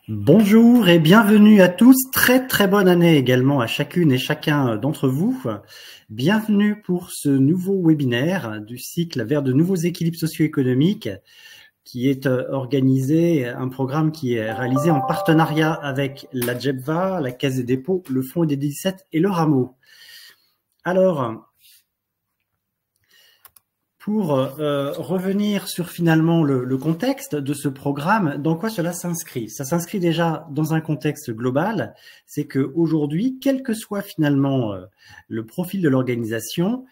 Bonjour et bienvenue à tous. Très bonne année également à chacune et chacun d'entre vous. Bienvenue pour ce nouveau webinaire du cycle vers de nouveaux équilibres socio-économiques qui est organisé, un programme qui est réalisé en partenariat avec la JEBVA, la Caisse des dépôts, le Fonds ED17 et le Rameau. Alors, pour revenir sur finalement le contexte de ce programme, dans quoi cela s'inscrit? Ça s'inscrit déjà dans un contexte global, c'est qu'aujourd'hui, quel que soit finalement le profil de l'organisation,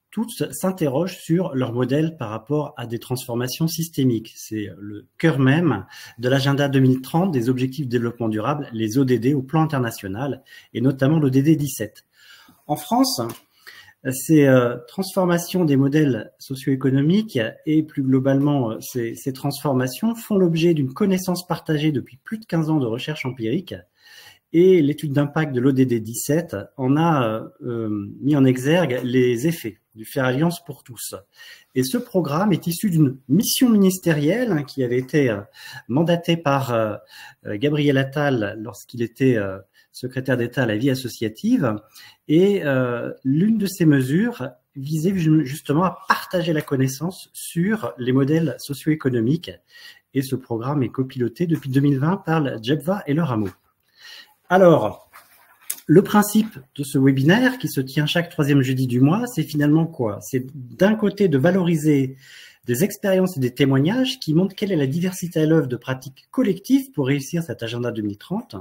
toutes s'interrogent sur leur modèle par rapport à des transformations systémiques. C'est le cœur même de l'agenda 2030 des objectifs de développement durable, les ODD au plan international, et notamment l'ODD 17. En France, ces transformations des modèles socio-économiques et plus globalement ces transformations font l'objet d'une connaissance partagée depuis plus de 15 ans de recherche empirique, et l'étude d'impact de l'ODD 17 en a mis en exergue les effets du Faire Alliance pour tous. Et ce programme est issu d'une mission ministérielle qui avait été mandatée par Gabriel Attal lorsqu'il était secrétaire d'État à la vie associative, et l'une de ces mesures visait justement à partager la connaissance sur les modèles socio-économiques, et ce programme est copiloté depuis 2020 par la JEBVA et le Rameau. Alors, le principe de ce webinaire qui se tient chaque troisième jeudi du mois, c'est finalement quoi? C'est d'un côté de valoriser des expériences et des témoignages qui montrent quelle est la diversité à l'œuvre de pratiques collectives pour réussir cet agenda 2030,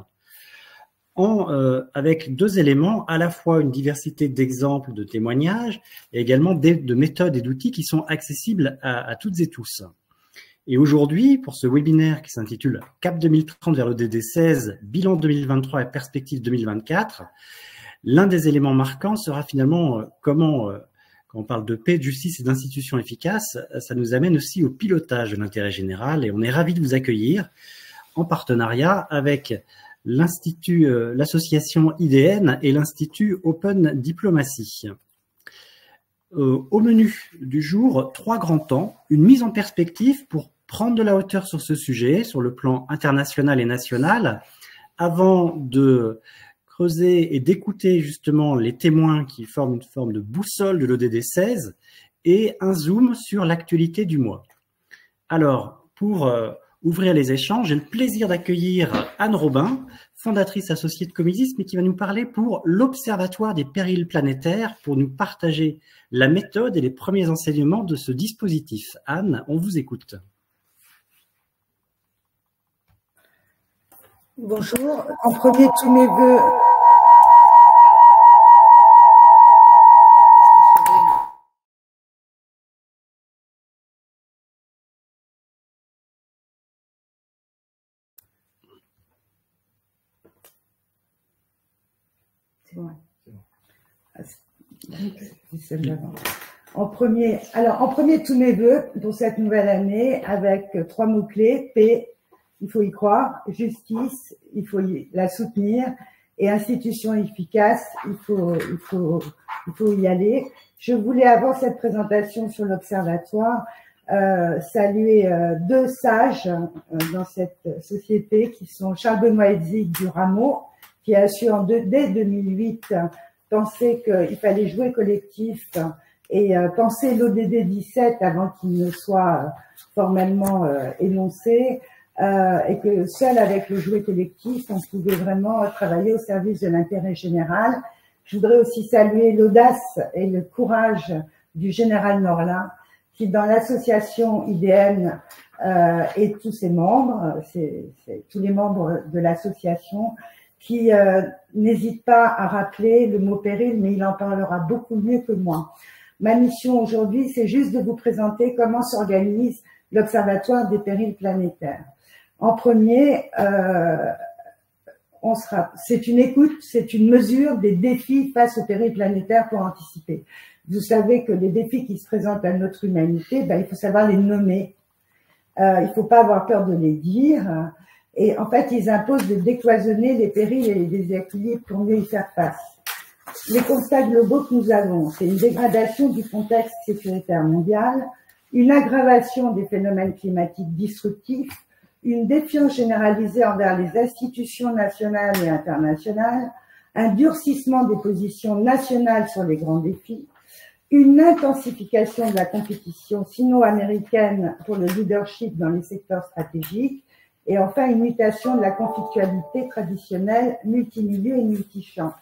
avec deux éléments, à la fois une diversité d'exemples, de témoignages, et également de méthodes et d'outils qui sont accessibles à toutes et tous. Et aujourd'hui, pour ce webinaire qui s'intitule « Cap 2030 vers l'ODD 16, bilan 2023 et perspective 2024 », l'un des éléments marquants sera finalement comment, quand on parle de paix, de justice et d'institutions efficaces, ça nous amène aussi au pilotage de l'intérêt général, et on est ravis de vous accueillir en partenariat avec l'Institut, l'association IDN et l'Institut Open Diplomacy. Au menu du jour, 3 grands temps, une mise en perspective pour prendre de la hauteur sur ce sujet, sur le plan international et national, avant de creuser et d'écouter justement les témoins qui forment une forme de boussole de l'ODD 16, et un zoom sur l'actualité du mois. Alors, pour ouvrir les échanges, j'ai le plaisir d'accueillir Anne Robin, fondatrice associée de Comisis, mais qui va nous parler pour l'Observatoire des périls planétaires, pour nous partager la méthode et les premiers enseignements de ce dispositif. Anne, on vous écoute. Bonjour. En premier, tous mes voeux. En premier, tous mes voeux pour cette nouvelle année avec 3 mots-clés: paix, il faut y croire; justice, il faut la soutenir; et institution efficace, il faut y aller. Je voulais, avant cette présentation sur l'Observatoire, saluer 2 sages dans cette société qui sont Charles Benoît Hedzik du Rameau, qui a su dès 2008 penser qu'il fallait jouer collectif et penser l'ODD 17 avant qu'il ne soit formellement énoncé, et que seul avec le jouet collectif, on pouvait vraiment travailler au service de l'intérêt général. Je voudrais aussi saluer l'audace et le courage du général Morlin, qui dans l'association IDN et tous ses membres, c'est tous les membres de l'association, qui n'hésite pas à rappeler le mot péril, mais il en parlera beaucoup mieux que moi. Ma mission aujourd'hui, c'est juste de vous présenter comment s'organise l'Observatoire des périls planétaires. En premier, c'est une écoute, c'est une mesure des défis face aux périls planétaires pour anticiper. Vous savez que les défis qui se présentent à notre humanité, il faut savoir les nommer. Il faut pas avoir peur de les dire. Et en fait, ils imposent de décloisonner les périls et les déséquilibres pour mieux y faire face. Les constats globaux que nous avons, c'est une dégradation du contexte sécuritaire mondial, une aggravation des phénomènes climatiques disruptifs, une défiance généralisée envers les institutions nationales et internationales, un durcissement des positions nationales sur les grands défis, une intensification de la compétition sino-américaine pour le leadership dans les secteurs stratégiques, et enfin une mutation de la conflictualité traditionnelle multimilieu et multichamp.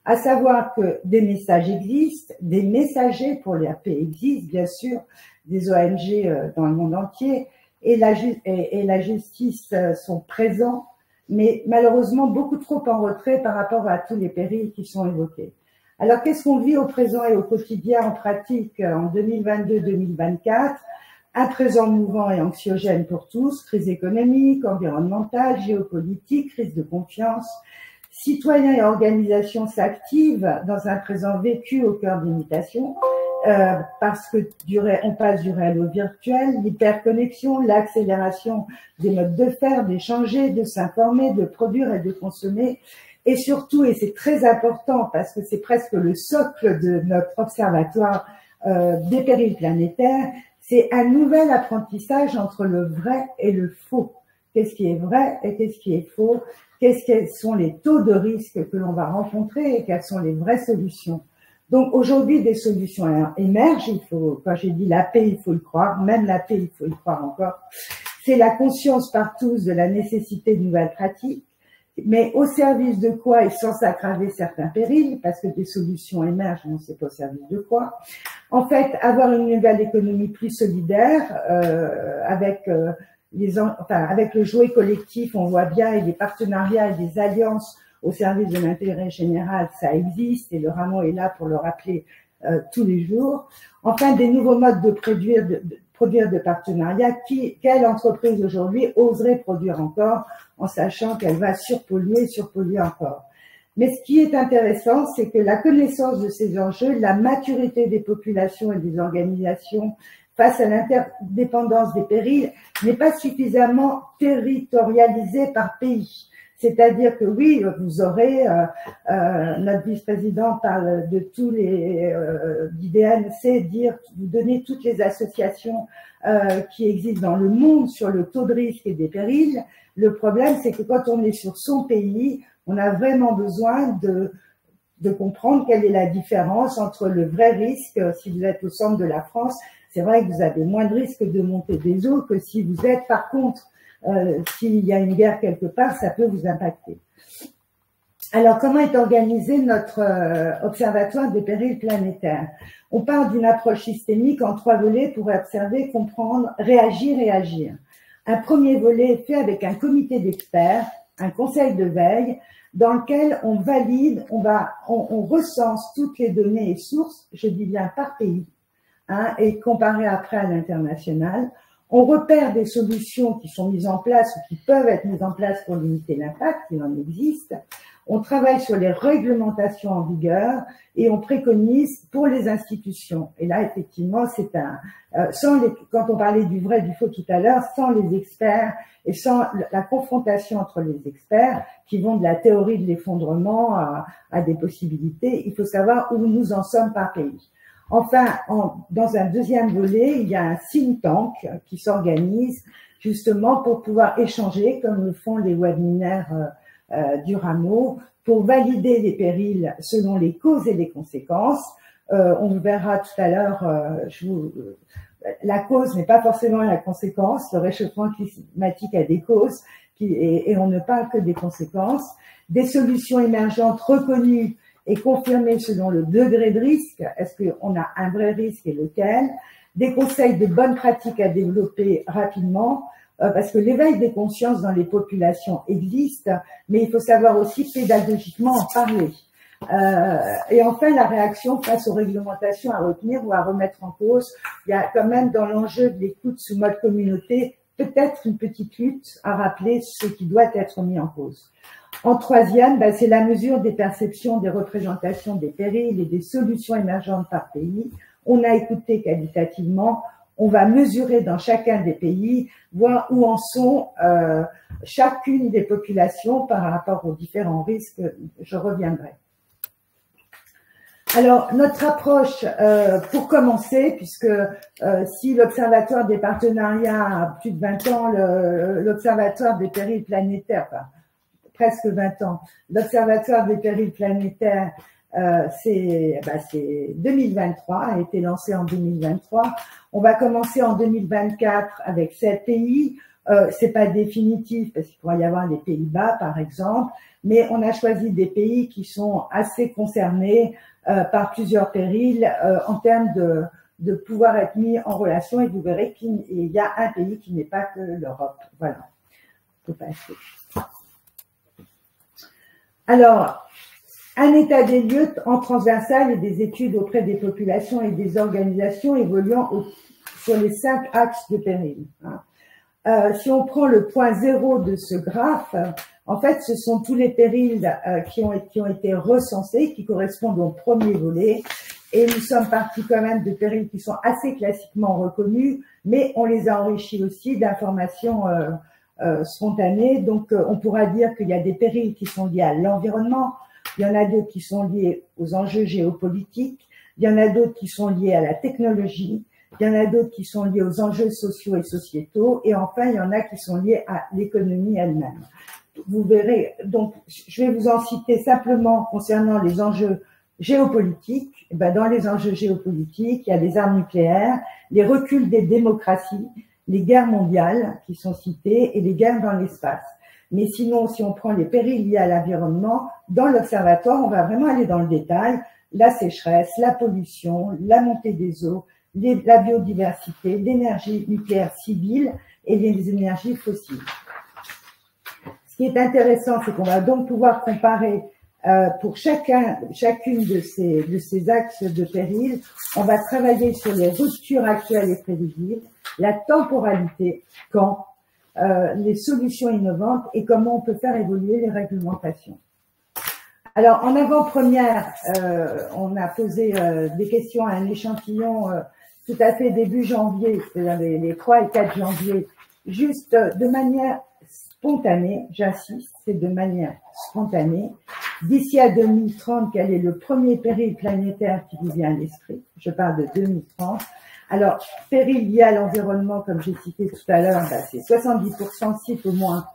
À savoir que des messages existent, des messagers pour la paix existent, bien sûr, des ONG dans le monde entier, et la justice sont présents, mais malheureusement beaucoup trop en retrait par rapport à tous les périls qui sont évoqués. Alors, qu'est-ce qu'on vit au présent et au quotidien en pratique en 2022-2024? Un présent mouvant et anxiogène pour tous, crise économique, environnementale, géopolitique, crise de confiance. Citoyens et organisations s'activent dans un présent vécu au cœur d'imitations, parce que on passe du réel au virtuel, l'hyperconnexion, l'accélération des modes de faire, d'échanger, de s'informer, de produire et de consommer. Et surtout, et c'est très important parce que c'est presque le socle de notre observatoire des périls planétaires, c'est un nouvel apprentissage entre le vrai et le faux. Qu'est-ce qui est vrai et qu'est-ce qui est faux? Quels sont les taux de risque que l'on va rencontrer et quelles sont les vraies solutions? Donc aujourd'hui, des solutions émergent. Quand j'ai dit la paix, il faut le croire. Même la paix, il faut y croire encore. C'est la conscience par tous de la nécessité de nouvelles pratiques, mais au service de quoi et sans aggraver certains périls, parce que des solutions émergent, on ne sait pas au service de quoi. En fait, avoir une nouvelle économie plus solidaire, avec le jouet collectif, on voit bien, et des partenariats et des alliances au service de l'intérêt général, ça existe, et le Rameau est là pour le rappeler tous les jours. Enfin, des nouveaux modes de produire de partenariat. Quelle entreprise aujourd'hui oserait produire encore en sachant qu'elle va surpolluer encore? Mais ce qui est intéressant, c'est que la connaissance de ces enjeux, la maturité des populations et des organisations face à l'interdépendance des périls n'est pas suffisamment territorialisée par pays. C'est-à-dire que oui, vous aurez, notre vice-président parle de tous les d'IDNC, vous donner toutes les associations qui existent dans le monde sur le taux de risque et des périls. Le problème, c'est que quand on est sur son pays, on a vraiment besoin de comprendre quelle est la différence entre le vrai risque. Si vous êtes au centre de la France, c'est vrai que vous avez moins de risque de monter des eaux que si vous êtes, par contre, s'il y a une guerre quelque part, ça peut vous impacter. Alors, comment est organisé notre observatoire des périls planétaires? On part d'une approche systémique en 3 volets pour observer, comprendre, réagir et agir. Un premier volet est fait avec un comité d'experts, un conseil de veille, dans lequel on valide, on recense toutes les données et sources, je dis bien par pays, et comparé après à l'international. On repère des solutions qui sont mises en place ou qui peuvent être mises en place pour limiter l'impact, il en existe. On travaille sur les réglementations en vigueur et on préconise pour les institutions. Et là, effectivement, c'est quand on parlait du vrai, du faux tout à l'heure, sans les experts et sans la confrontation entre les experts qui vont de la théorie de l'effondrement à des possibilités, il faut savoir où nous en sommes par pays. Enfin, dans un deuxième volet, il y a un think tank qui s'organise justement pour pouvoir échanger, comme le font les webinaires du Rameau, pour valider les périls selon les causes et les conséquences. On verra tout à l'heure, la cause n'est pas forcément la conséquence. Le réchauffement climatique a des causes et on ne parle que des conséquences. Des solutions émergentes reconnues et confirmé selon le degré de risque, est-ce qu'on a un vrai risque et lequel, des conseils de bonnes pratiques à développer rapidement, parce que l'éveil des consciences dans les populations existe, mais il faut savoir aussi pédagogiquement en parler. Et enfin, la réaction face aux réglementations à retenir ou à remettre en cause. Il y a quand même dans l'enjeu de l'écoute sous mode communauté, peut-être une petite lutte à rappeler ce qui doit être mis en cause. En troisième, c'est la mesure des perceptions, des représentations des périls et des solutions émergentes par pays. On a écouté qualitativement, on va mesurer dans chacun des pays, voir où en sont chacune des populations par rapport aux différents risques. Je reviendrai. Alors, notre approche, pour commencer, puisque si l'Observatoire des partenariats a plus de 20 ans, l'Observatoire des périls planétaires, enfin, presque 20 ans, l'Observatoire des périls planétaires, c'est 2023, a été lancé en 2023. On va commencer en 2024 avec 7 pays. C'est pas définitif parce qu'il pourrait y avoir les Pays-Bas, par exemple, mais on a choisi des pays qui sont assez concernés par plusieurs périls en termes de pouvoir être mis en relation, et vous verrez qu'il y a un pays qui n'est pas que l'Europe. Voilà. Faut passer. Alors, un état des lieux en transversal et des études auprès des populations et des organisations évoluant sur les 5 axes de péril. Si on prend le point 0 de ce graphe, en fait, ce sont tous les périls qui ont été recensés, qui correspondent au premier volet. Et nous sommes partis quand même de périls qui sont assez classiquement reconnus, mais on les a enrichis aussi d'informations spontanées. Donc, on pourra dire qu'il y a des périls qui sont liés à l'environnement, il y en a d'autres qui sont liés aux enjeux géopolitiques, il y en a d'autres qui sont liés à la technologie, il y en a d'autres qui sont liés aux enjeux sociaux et sociétaux, et enfin, il y en a qui sont liés à l'économie elle-même. Vous verrez, donc, je vais vous en citer simplement concernant les enjeux géopolitiques. Dans les enjeux géopolitiques, il y a les armes nucléaires, les reculs des démocraties, les guerres mondiales qui sont citées et les guerres dans l'espace. Mais sinon, si on prend les périls liés à l'environnement, dans l'observatoire, on va vraiment aller dans le détail. La sécheresse, la pollution, la montée des eaux, la biodiversité, l'énergie nucléaire civile et les énergies fossiles. Ce qui est intéressant, c'est qu'on va donc pouvoir comparer pour chacune de ces axes de péril. On va travailler sur les ruptures actuelles et prévisibles, la temporalité, quand, les solutions innovantes et comment on peut faire évoluer les réglementations. Alors, en avant-première, on a posé des questions à un échantillon tout à fait début janvier, c'est-à-dire les 3 et 4 janvier, juste de manière spontanée, j'insiste, c'est de manière spontanée. D'ici à 2030, quel est le premier péril planétaire qui vous vient à l'esprit? Je parle de 2030. Alors, péril lié à l'environnement, comme j'ai cité tout à l'heure, c'est 70% citent au moins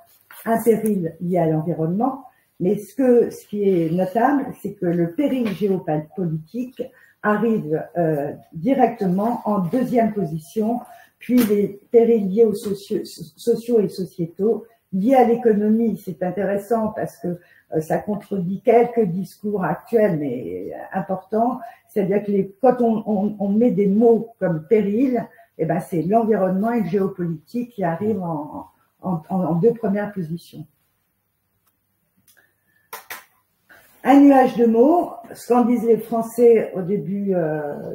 un péril lié à l'environnement. Mais ce qui est notable, c'est que le péril géopolitique arrive directement en 2e position, puis les périls liés aux sociaux et sociétaux, liés à l'économie. C'est intéressant parce que ça contredit quelques discours actuels, mais importants. C'est-à-dire que quand on met des mots comme péril, c'est l'environnement et le géopolitique qui arrivent en 2 premières positions. Un nuage de mots, ce qu'en disent les Français au début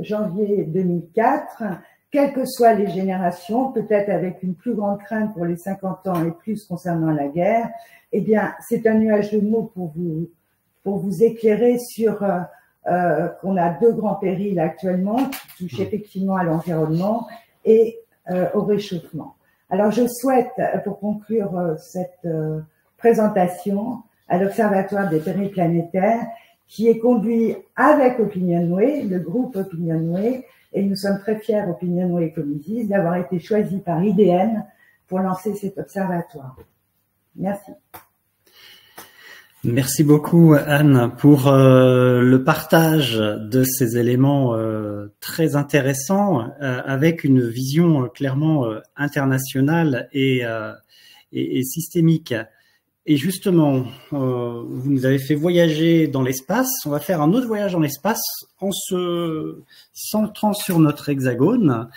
janvier 2004, quelles que soient les générations, peut-être avec une plus grande crainte pour les 50 ans et plus concernant la guerre, eh bien, c'est un nuage de mots pour vous éclairer sur qu'on a 2 grands périls actuellement qui touchent effectivement à l'environnement et au réchauffement. Alors, je souhaite, pour conclure cette présentation, à l'Observatoire des périls planétaires, qui est conduit avec Opinionway, le groupe Opinionway, et nous sommes très fiers, Opinionway Communities, d'avoir été choisis par IDN pour lancer cet observatoire. Merci. Merci beaucoup, Anne, pour le partage de ces éléments très intéressants, avec une vision clairement internationale et systémique. Et justement, vous nous avez fait voyager dans l'espace. On va faire un autre voyage dans l'espace en se centrant sur notre hexagone.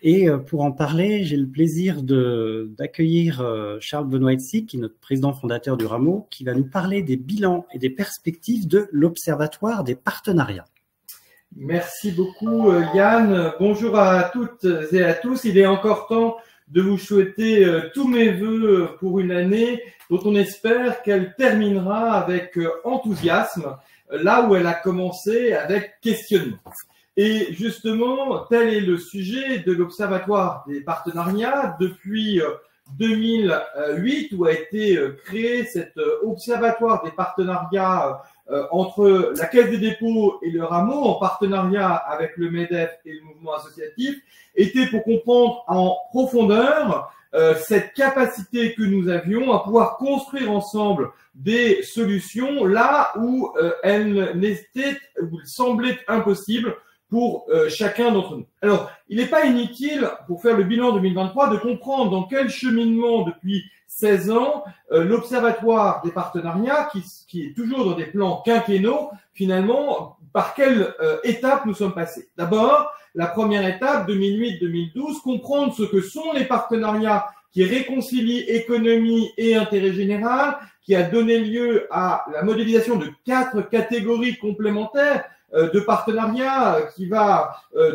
Et pour en parler, j'ai le plaisir d'accueillir Charles Benoît-Hetzig, qui est notre président fondateur du Rameau, qui va nous parler des bilans et des perspectives de l'Observatoire des partenariats. Merci beaucoup, Yann. Bonjour à toutes et à tous. Il est encore temps de vous souhaiter tous mes vœux pour une année dont on espère qu'elle terminera avec enthousiasme, là où elle a commencé avec questionnement. Et justement, tel est le sujet de l'Observatoire des partenariats depuis 2008, où a été créé cet Observatoire des partenariats entre la Caisse des dépôts et le Rameau, en partenariat avec le MEDEF et le mouvement associatif, était pour comprendre en profondeur cette capacité que nous avions à pouvoir construire ensemble des solutions là où elles n'étaient, où il semblait impossible pour chacun d'entre nous. Alors, il n'est pas inutile, pour faire le bilan 2023, de comprendre dans quel cheminement depuis 16 ans, l'Observatoire des partenariats, qui est toujours dans des plans quinquennaux, finalement, par quelle étape nous sommes passés. D'abord, la première étape, 2008-2012, comprendre ce que sont les partenariats qui réconcilient économie et intérêt général, qui a donné lieu à la modélisation de 4 catégories complémentaires de partenariats qui va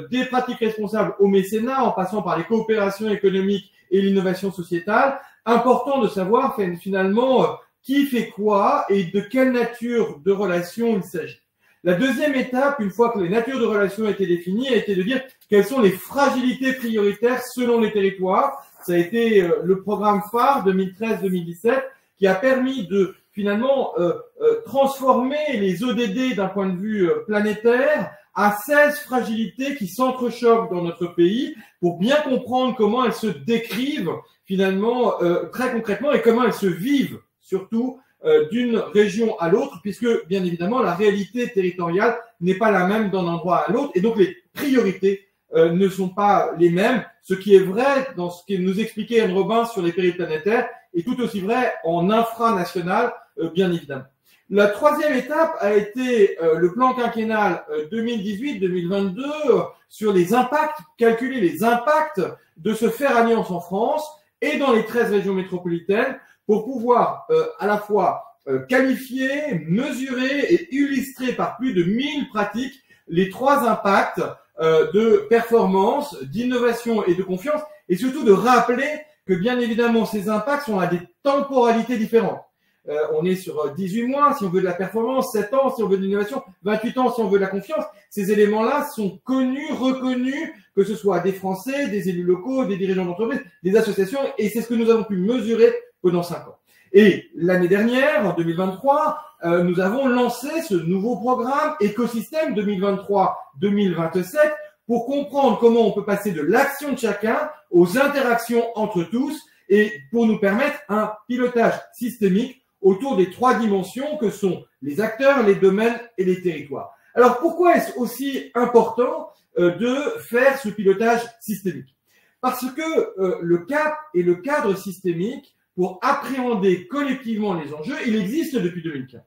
des pratiques responsables au mécénat, en passant par les coopérations économiques et l'innovation sociétale. Important de savoir finalement qui fait quoi et de quelle nature de relation il s'agit. La deuxième étape, une fois que les natures de relations étaient définies, a été de dire quelles sont les fragilités prioritaires selon les territoires. Ça a été le programme phare 2013-2017 qui a permis de finalement transformer les ODD d'un point de vue planétaire à 16 fragilités qui s'entrechoquent dans notre pays pour bien comprendre comment elles se décrivent finalement très concrètement et comment elles se vivent surtout d'une région à l'autre, puisque bien évidemment la réalité territoriale n'est pas la même d'un endroit à l'autre et donc les priorités ne sont pas les mêmes. Ce qui est vrai dans ce que nous expliquait Anne Robin sur les périodes planétaires est tout aussi vrai en infranational, bien évidemment. La troisième étape a été le plan quinquennal 2018-2022 sur les impacts, calculer les impacts de se faire alliance en France et dans les 13 régions métropolitaines pour pouvoir à la fois qualifier, mesurer et illustrer par plus de 1000 pratiques les 3 impacts de performance, d'innovation et de confiance, et surtout de rappeler que bien évidemment ces impacts sont à des temporalités différentes. On est sur 18 mois si on veut de la performance, 7 ans si on veut de l'innovation, 28 ans si on veut de la confiance. Ces éléments-là sont connus, reconnus, que ce soit des Français, des élus locaux, des dirigeants d'entreprise, des associations, et c'est ce que nous avons pu mesurer pendant 5 ans. Et l'année dernière, en 2023, nous avons lancé ce nouveau programme Écosystème 2023-2027 pour comprendre comment on peut passer de l'action de chacun aux interactions entre tous et pour nous permettre un pilotage systémique autour des 3 dimensions que sont les acteurs, les domaines et les territoires. Alors pourquoi est-ce aussi important de faire ce pilotage systémique? Parce que le cap et le cadre systémique pour appréhender collectivement les enjeux, il existe depuis 2015.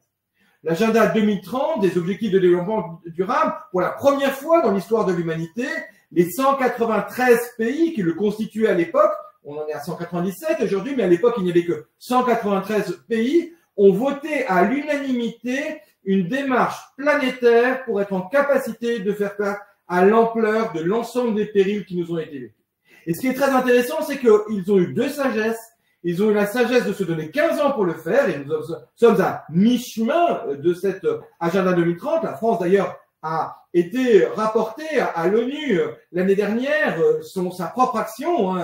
L'agenda 2030 des objectifs de développement durable, pour la première fois dans l'histoire de l'humanité, les 193 pays qui le constituaient à l'époque, on en est à 197 aujourd'hui, mais à l'époque il n'y avait que 193 pays, ont voté à l'unanimité une démarche planétaire pour être en capacité de faire face à l'ampleur de l'ensemble des périls qui nous ont été vécus. Et ce qui est très intéressant, c'est qu'ils ont eu 2 sagesses. Ils ont eu la sagesse de se donner 15 ans pour le faire et nous sommes à mi-chemin de cet agenda 2030. La France d'ailleurs a été rapportée à l'ONU l'année dernière sa propre action.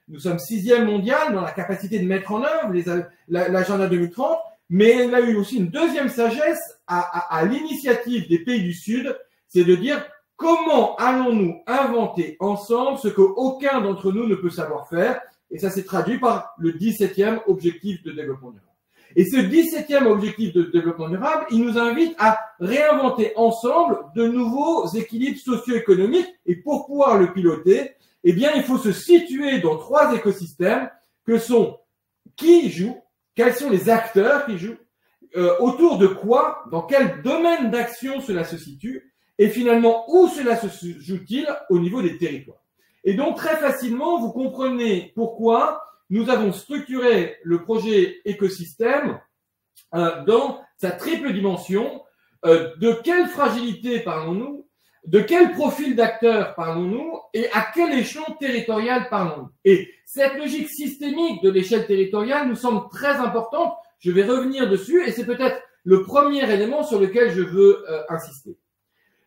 Nous sommes 6e mondial dans la capacité de mettre en œuvre l'agenda 2030, mais elle a eu aussi une deuxième sagesse à l'initiative des pays du Sud, c'est de dire comment allons-nous inventer ensemble ce qu'aucun d'entre nous ne peut savoir faire. Et ça s'est traduit par le 17e objectif de développement durable. Et ce 17e objectif de développement durable, il nous invite à réinventer ensemble de nouveaux équilibres socio-économiques. Et pour pouvoir le piloter, eh bien, il faut se situer dans 3 écosystèmes que sont qui joue, quels sont les acteurs qui jouent, autour de quoi, dans quel domaine d'action cela se situe, et finalement où cela se joue-t-il au niveau des territoires. Et donc, très facilement, vous comprenez pourquoi nous avons structuré le projet écosystème dans sa triple dimension. De quelle fragilité parlons-nous? De quel profil d'acteurs parlons-nous? Et à quel échelon territorial parlons-nous? Et cette logique systémique de l'échelle territoriale nous semble très importante. Je vais revenir dessus et c'est peut-être le premier élément sur lequel je veux insister.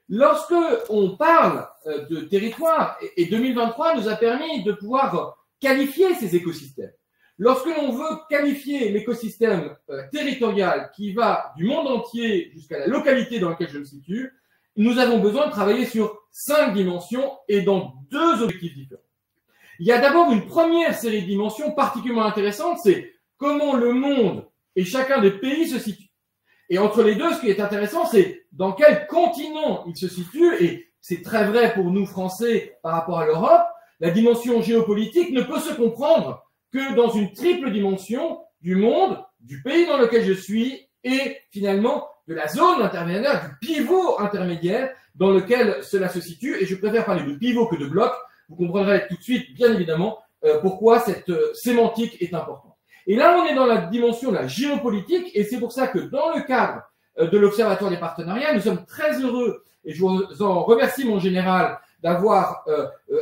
Lorsque on parle de territoire, et 2023 nous a permis de pouvoir qualifier ces écosystèmes. Lorsque l'on veut qualifier l'écosystème territorial qui va du monde entier jusqu'à la localité dans laquelle je me situe, nous avons besoin de travailler sur 5 dimensions et dans 2 objectifs différents. Il y a d'abord une première série de dimensions particulièrement intéressantes, c'est comment le monde et chacun des pays se situe. Et entre les deux, ce qui est intéressant, c'est dans quel continent il se situe, et c'est très vrai pour nous Français par rapport à l'Europe, la dimension géopolitique ne peut se comprendre que dans une triple dimension du monde, du pays dans lequel je suis et finalement de la zone intermédiaire, du pivot intermédiaire dans lequel cela se situe. Et je préfère parler de pivot que de bloc. Vous comprendrez tout de suite, bien évidemment, pourquoi cette sémantique est importante. Et là, on est dans la dimension de la géopolitique et c'est pour ça que dans le cadre de l'Observatoire des partenariats, nous sommes très heureux et je vous en remercie mon général d'avoir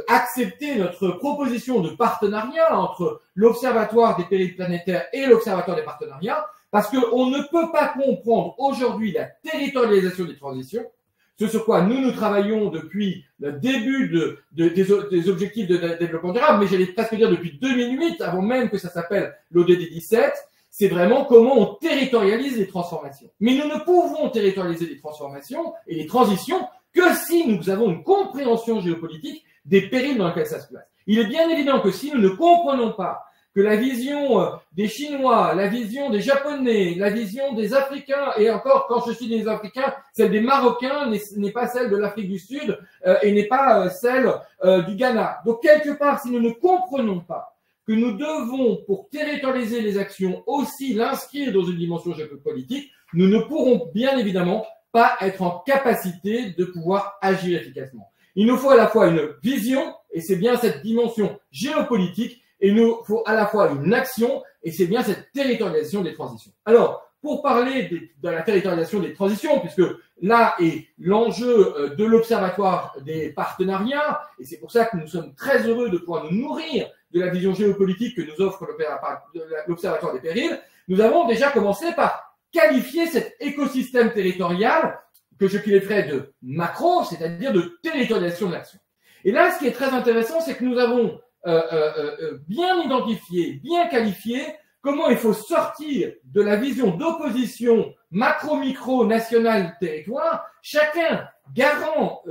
accepté notre proposition de partenariat entre l'Observatoire des périls planétaires et l'Observatoire des partenariats, parce qu'on ne peut pas comprendre aujourd'hui la territorialisation des transitions, ce sur quoi nous travaillons depuis le début des objectifs de développement durable, mais j'allais presque dire depuis 2008, avant même que ça s'appelle l'ODD 17, c'est vraiment comment on territorialise les transformations. Mais nous ne pouvons territorialiser les transformations et les transitions que si nous avons une compréhension géopolitique des périls dans lesquels ça se place. Il est bien évident que si nous ne comprenons pas que la vision des Chinois, la vision des Japonais, la vision des Africains, et encore quand je suis des Africains, celle des Marocains n'est pas celle de l'Afrique du Sud et n'est pas celle du Ghana. Donc quelque part, si nous ne comprenons pas que nous devons, pour territorialiser les actions, aussi l'inscrire dans une dimension géopolitique, nous ne pourrons bien évidemment pas être en capacité de pouvoir agir efficacement. Il nous faut à la fois une vision, et c'est bien cette dimension géopolitique, et il nous faut à la fois une action, et c'est bien cette territorialisation des transitions. Alors, pour parler de la territorialisation des transitions, puisque là est l'enjeu de l'Observatoire des partenariats, et c'est pour ça que nous sommes très heureux de pouvoir nous nourrir de la vision géopolitique que nous offre l'Observatoire des périls, nous avons déjà commencé par qualifier cet écosystème territorial que je qualifierais de macro, c'est-à-dire de territorialisation de l'action. Et là, ce qui est très intéressant, c'est que nous avons bien identifié, bien qualifié comment il faut sortir de la vision d'opposition macro-micro, national, territoire, chacun garant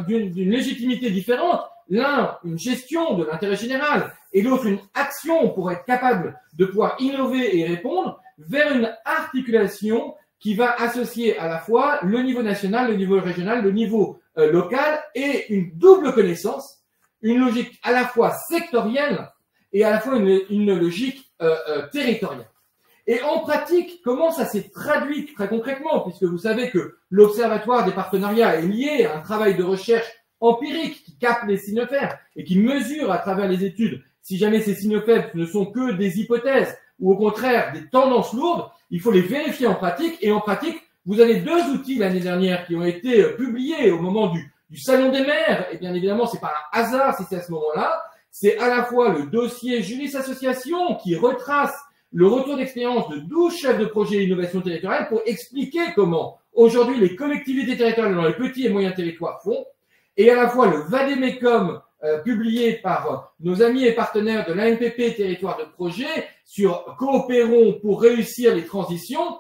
d'une légitimité différente, l'un une gestion de l'intérêt général et l'autre une action pour être capable de pouvoir innover et répondre vers une articulation qui va associer à la fois le niveau national, le niveau régional, le niveau local et une double connaissance, une logique à la fois sectorielle et à la fois une logique territoriale. Et en pratique, comment ça s'est traduit très concrètement, puisque vous savez que l'Observatoire des partenariats est lié à un travail de recherche empirique qui capte les signaux faibles et qui mesure à travers les études si jamais ces signaux faibles ne sont que des hypothèses ou au contraire des tendances lourdes, il faut les vérifier en pratique. Et en pratique, vous avez 2 outils l'année dernière qui ont été publiés au moment du Salon des maires. Et bien évidemment, c'est pas un hasard si c'est à ce moment-là. C'est à la fois le dossier Juris Association qui retrace le retour d'expérience de 12 chefs de projet innovation territoriale pour expliquer comment aujourd'hui les collectivités territoriales dans les petits et moyens territoires font, et à la fois le Vademecum publié par nos amis et partenaires de l'ANPP Territoire de Projet sur coopérons pour réussir les transitions,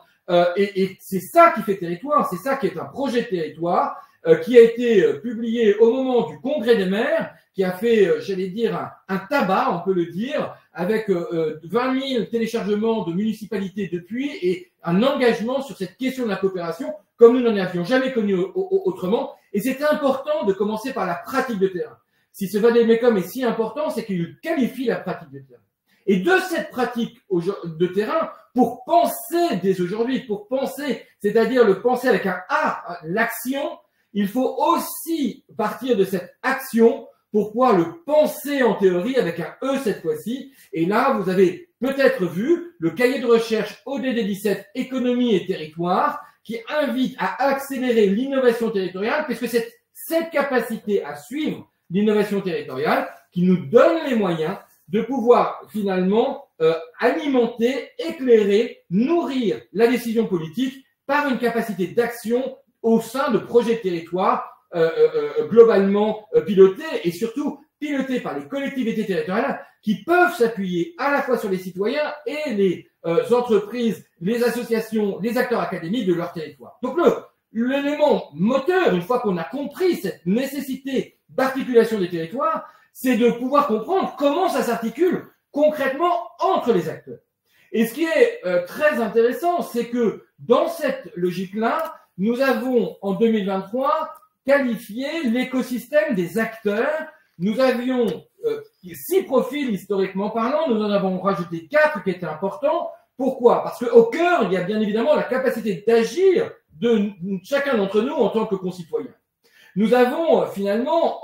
et c'est ça qui fait territoire, c'est ça qui est un projet de territoire qui a été publié au moment du Congrès des maires, qui a fait, j'allais dire, un tabac, on peut le dire, avec 20 000 téléchargements de municipalités depuis et un engagement sur cette question de la coopération comme nous n'en avions jamais connu autrement. Et c'est important de commencer par la pratique de terrain. Si ce Vademecum est si important, c'est qu'il qualifie la pratique de terrain. Et de cette pratique de terrain, pour penser dès aujourd'hui, pour penser, c'est-à-dire le penser avec un A, l'action, il faut aussi partir de cette action pour pouvoir le penser en théorie avec un E cette fois-ci. Et là, vous avez peut-être vu le cahier de recherche ODD 17, économie et territoire, qui invite à accélérer l'innovation territoriale, puisque c'est cette capacité à suivre l'innovation territoriale qui nous donne les moyens de pouvoir finalement alimenter, éclairer, nourrir la décision politique par une capacité d'action au sein de projets de territoire globalement pilotés et surtout pilotées par les collectivités territoriales qui peuvent s'appuyer à la fois sur les citoyens et les entreprises, les associations, les acteurs académiques de leur territoire. Donc l'élément moteur, une fois qu'on a compris cette nécessité d'articulation des territoires, c'est de pouvoir comprendre comment ça s'articule concrètement entre les acteurs. Et ce qui est très intéressant, c'est que dans cette logique-là, nous avons en 2023 qualifié l'écosystème des acteurs. Nous avions 6 profils historiquement parlant, nous en avons rajouté 4 qui étaient importants. Pourquoi? Parce qu'au cœur, il y a bien évidemment la capacité d'agir de chacun d'entre nous en tant que concitoyens. Nous avons finalement,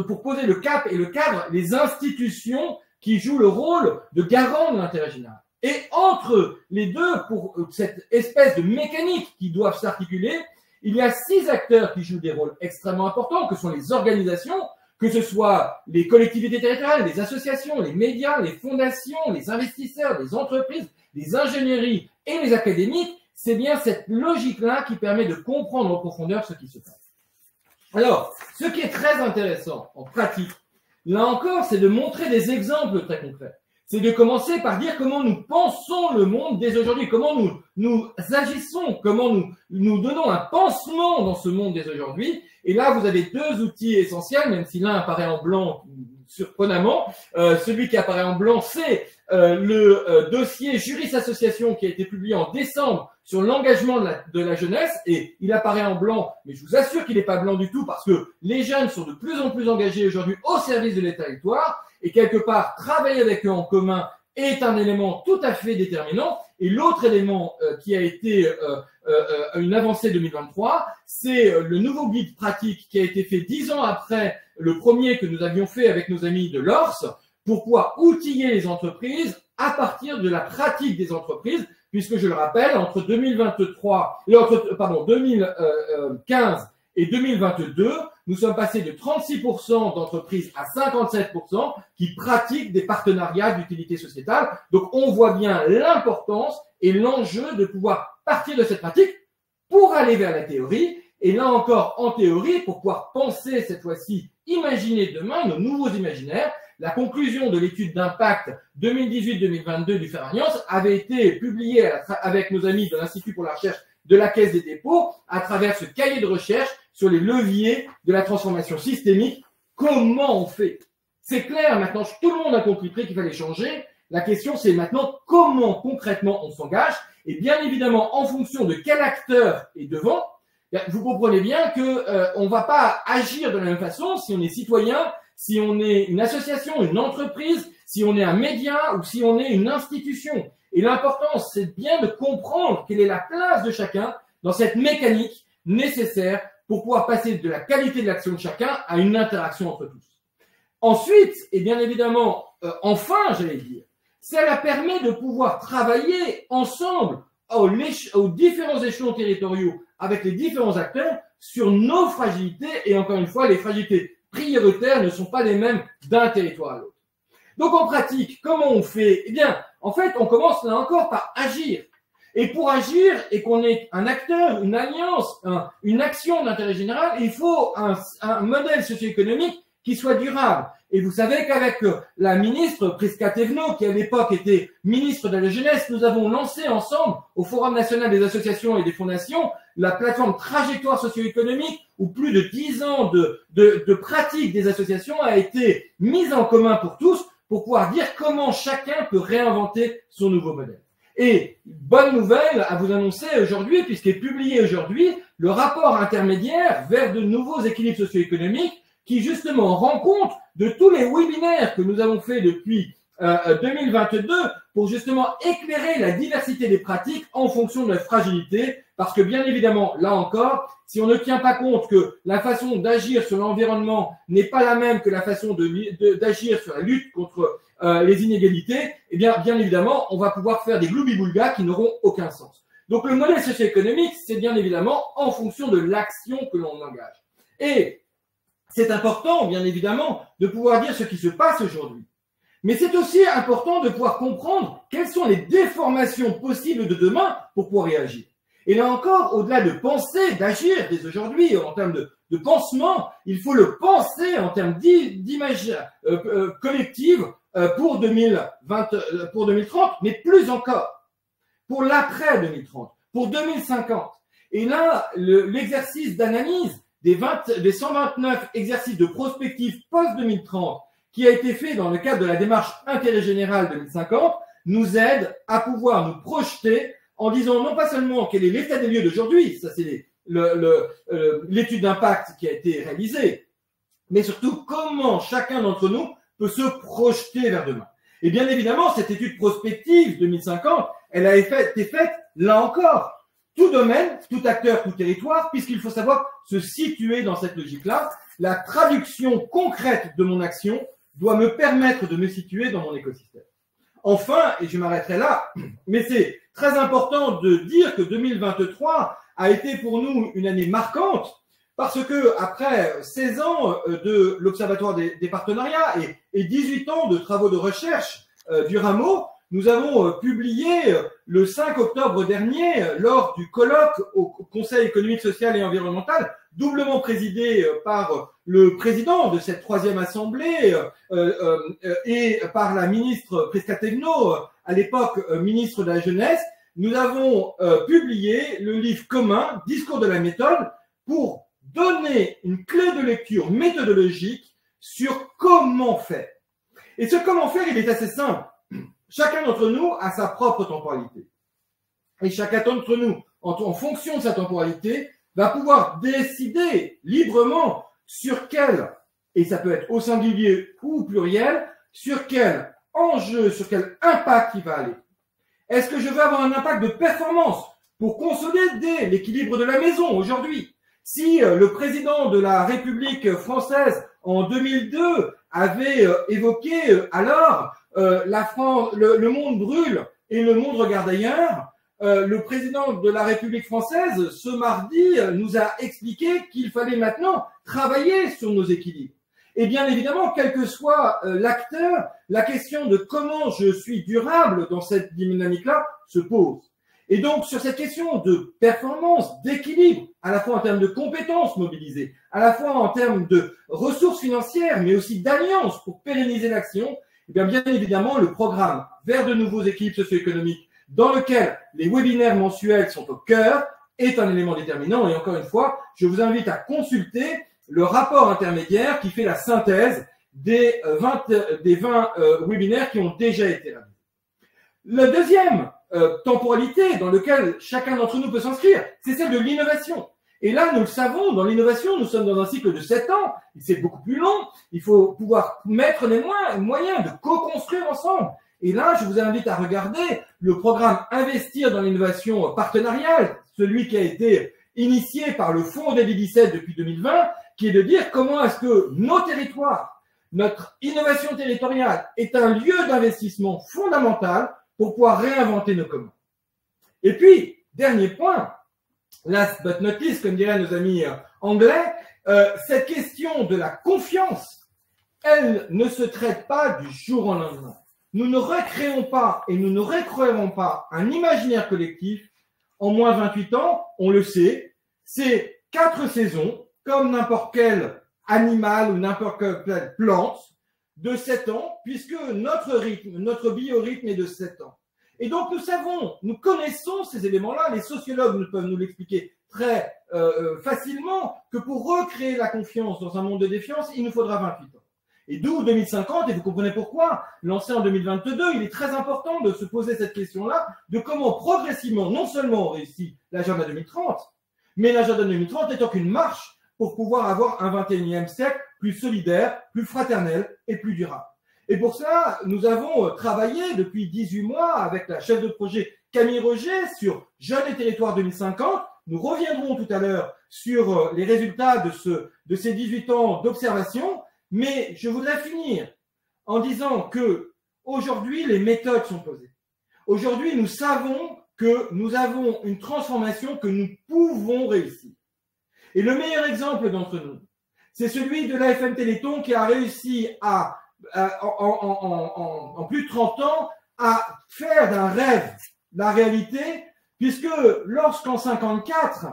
pour poser le cap et le cadre, les institutions qui jouent le rôle de garant de l'intérêt général. Et entre les deux, pour cette espèce de mécanique qui doivent s'articuler, il y a 6 acteurs qui jouent des rôles extrêmement importants, que sont les organisations, que ce soit les collectivités territoriales, les associations, les médias, les fondations, les investisseurs, les entreprises, les ingénieries et les académiques. C'est bien cette logique-là qui permet de comprendre en profondeur ce qui se passe. Alors, ce qui est très intéressant en pratique, là encore, c'est de montrer des exemples très concrets. C'est de commencer par dire comment nous pensons le monde dès aujourd'hui, comment nous agissons, comment nous donnons un pansement dans ce monde dès aujourd'hui. Et là, vous avez 2 outils essentiels, même si l'un apparaît en blanc surprenamment. Celui qui apparaît en blanc, c'est le dossier Juris Association qui a été publié en décembre sur l'engagement de la jeunesse, et il apparaît en blanc, mais je vous assure qu'il n'est pas blanc du tout parce que les jeunes sont de plus en plus engagés aujourd'hui au service de les territoires, et quelque part, travailler avec eux en commun est un élément tout à fait déterminant. Et l'autre élément qui a été une avancée 2023, c'est le nouveau guide pratique qui a été fait 10 ans après le premier que nous avions fait avec nos amis de l'ORS, pour pouvoir outiller les entreprises à partir de la pratique des entreprises, puisque je le rappelle, entre 2015 et 2022, nous sommes passés de 36% d'entreprises à 57% qui pratiquent des partenariats d'utilité sociétale. Donc, on voit bien l'importance et l'enjeu de pouvoir partir de cette pratique pour aller vers la théorie. Et là encore, en théorie, pour pouvoir penser cette fois-ci, imaginer demain nos nouveaux imaginaires. La conclusion de l'étude d'impact 2018-2022 du Faire Alliance avait été publiée avec nos amis de l'Institut pour la recherche de la Caisse des dépôts à travers ce cahier de recherche sur les leviers de la transformation systémique. Comment on fait? C'est clair, maintenant tout le monde a compris qu'il fallait changer. La question c'est maintenant comment concrètement on s'engage. Et bien évidemment, en fonction de quel acteur est devant, vous comprenez bien que on va pas agir de la même façon si on est citoyen, si on est une association, une entreprise, si on est un média ou si on est une institution. Et l'important, c'est bien de comprendre quelle est la place de chacun dans cette mécanique nécessaire pour pouvoir passer de la qualité de l'action de chacun à une interaction entre tous. Ensuite, et bien évidemment, enfin, j'allais dire, cela permet de pouvoir travailler ensemble aux différents échelons territoriaux avec les différents acteurs sur nos fragilités. Et encore une fois, les fragilités prioritaires ne sont pas les mêmes d'un territoire à l'autre. Donc en pratique, comment on fait? Eh bien, en fait, on commence là encore par agir. Et pour agir et qu'on ait un acteur, une alliance, une action d'intérêt général, il faut un modèle socio-économique qui soit durable. Et vous savez qu'avec la ministre Prisca Thévenot, qui à l'époque était ministre de la Jeunesse, nous avons lancé ensemble au Forum national des associations et des fondations la plateforme Trajectoire socio-économique, où plus de 10 ans de pratique des associations a été mise en commun pour tous, pour pouvoir dire comment chacun peut réinventer son nouveau modèle. Et bonne nouvelle à vous annoncer aujourd'hui, puisqu'est publié aujourd'hui le rapport intermédiaire vers de nouveaux équilibres socio-économiques qui justement rend compte de tous les webinaires que nous avons fait depuis 2022 pour justement éclairer la diversité des pratiques en fonction de la fragilité. Parce que bien évidemment, là encore, si on ne tient pas compte que la façon d'agir sur l'environnement n'est pas la même que la façon d'agir sur la lutte contre les inégalités, eh bien évidemment, on va pouvoir faire des gloubi-boulgas qui n'auront aucun sens. Donc le modèle socio-économique, c'est bien évidemment en fonction de l'action que l'on engage. Et c'est important, bien évidemment, de pouvoir dire ce qui se passe aujourd'hui. Mais c'est aussi important de pouvoir comprendre quelles sont les déformations possibles de demain pour pouvoir réagir. Et là encore, au-delà de penser, d'agir dès aujourd'hui en termes de pansement, il faut le penser en termes d'image collective pour 2030, mais plus encore, pour l'après 2030, pour 2050. Et là, l'exercice d'analyse des 129 exercices de prospective post-2030 qui a été fait dans le cadre de la démarche intérêt général 2050 nous aide à pouvoir nous projeter en disant non pas seulement quel est l'état des lieux d'aujourd'hui, ça c'est l'étude d'impact qui a été réalisée, mais surtout comment chacun d'entre nous peut se projeter vers demain. Et bien évidemment, cette étude prospective 2050, elle a été faite, là encore, tout domaine, tout acteur, tout territoire, puisqu'il faut savoir se situer dans cette logique-là. La traduction concrète de mon action doit me permettre de me situer dans mon écosystème. Enfin, et je m'arrêterai là, mais c'est très important de dire que 2023 a été pour nous une année marquante parce que après 16 ans de l'Observatoire des partenariats et 18 ans de travaux de recherche du Rameau, nous avons publié le 5 octobre dernier lors du colloque au Conseil économique, social et environnemental, doublement présidé par le président de cette troisième assemblée et par la ministre Prisca-Thévenot, à l'époque ministre de la Jeunesse. Nous avons publié le livre commun « Discours de la méthode » pour donner une clé de lecture méthodologique sur comment faire. Et ce comment faire, il est assez simple. Chacun d'entre nous a sa propre temporalité. Et chacun d'entre nous, en fonction de sa temporalité, va pouvoir décider librement sur quel, et ça peut être au singulier ou au pluriel, sur quel enjeu, sur quel impact il va aller. Est-ce que je veux avoir un impact de performance pour consolider l'équilibre de la maison aujourd'hui? Si le président de la République française en 2002 avait évoqué alors la France, le monde brûle et le monde regarde ailleurs, le président de la République française ce mardi nous a expliqué qu'il fallait maintenant travailler sur nos équilibres. Et bien évidemment, quel que soit l'acteur, la question de comment je suis durable dans cette dynamique-là se pose. Et donc, sur cette question de performance, d'équilibre, à la fois en termes de compétences mobilisées, à la fois en termes de ressources financières, mais aussi d'alliances pour pérenniser l'action, eh bien évidemment, le programme vers de nouveaux équilibres socio-économiques, dans lequel les webinaires mensuels sont au cœur, est un élément déterminant. Et encore une fois, je vous invite à consulter le rapport intermédiaire qui fait la synthèse des 20 webinaires qui ont déjà été réalisés. La deuxième temporalité dans laquelle chacun d'entre nous peut s'inscrire, c'est celle de l'innovation. Et là, nous le savons, dans l'innovation, nous sommes dans un cycle de 7 ans, c'est beaucoup plus long, il faut pouvoir mettre les moyens de co-construire ensemble. Et là, je vous invite à regarder le programme Investir dans l'innovation partenariale, celui qui a été initié par le Fonds Odile 17 depuis 2020, qui est de dire comment est-ce que nos territoires, notre innovation territoriale est un lieu d'investissement fondamental pour pouvoir réinventer nos communs. Et puis, dernier point, last but not least, comme diraient nos amis anglais, cette question de la confiance, elle ne se traite pas du jour au lendemain. Nous ne recréons pas et nous ne recréerons pas un imaginaire collectif en moins 28 ans, on le sait, c'est 4 saisons, comme n'importe quel animal ou n'importe quelle plante, de 7 ans, puisque notre rythme, notre biorhythme est de 7 ans. Et donc nous savons, nous connaissons ces éléments-là, les sociologues peuvent nous l'expliquer très facilement, que pour recréer la confiance dans un monde de défiance, il nous faudra 28 ans. Et d'où 2050, et vous comprenez pourquoi, lancé en 2022, il est très important de se poser cette question-là, de comment progressivement, non seulement on réussit l'agenda 2030, mais l'agenda 2030 étant qu'une marche pour pouvoir avoir un 21e siècle plus solidaire, plus fraternel et plus durable. Et pour cela, nous avons travaillé depuis 18 mois avec la chef de projet Camille Roger sur Jeunes et Territoires 2050. Nous reviendrons tout à l'heure sur les résultats de ces 18 ans d'observation. Mais je voudrais finir en disant que aujourd'hui, les méthodes sont posées. Aujourd'hui, nous savons que nous avons une transformation que nous pouvons réussir. Et le meilleur exemple d'entre nous, c'est celui de l'AFM Téléthon qui a réussi en plus de 30 ans à faire d'un rêve la réalité puisque lorsqu'en 54,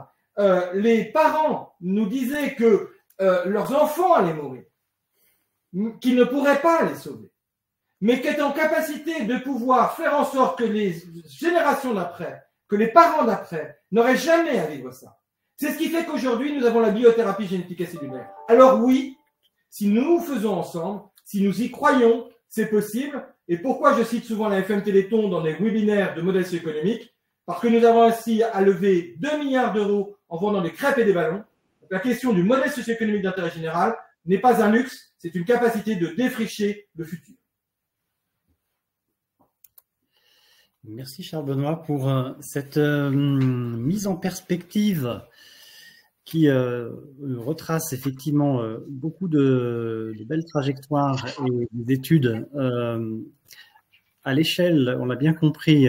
les parents nous disaient que leurs enfants allaient mourir, qu'ils ne pourraient pas les sauver, mais qu'étaient en capacité de pouvoir faire en sorte que les générations d'après, que les parents d'après, n'auraient jamais à vivre ça. C'est ce qui fait qu'aujourd'hui, nous avons la biothérapie génétique et cellulaire. Alors oui, si nous faisons ensemble, si nous y croyons, c'est possible. Et pourquoi je cite souvent la FM Téléthon dans les webinaires de modèles socio-économiques? Parce que nous avons ainsi à lever 2 milliards d'euros en vendant des crêpes et des ballons. Donc, la question du modèle socio-économique d'intérêt général n'est pas un luxe, c'est une capacité de défricher le futur. Merci Charles Benoît pour cette mise en perspective qui retrace effectivement beaucoup de belles trajectoires et d'études à l'échelle, on l'a bien compris,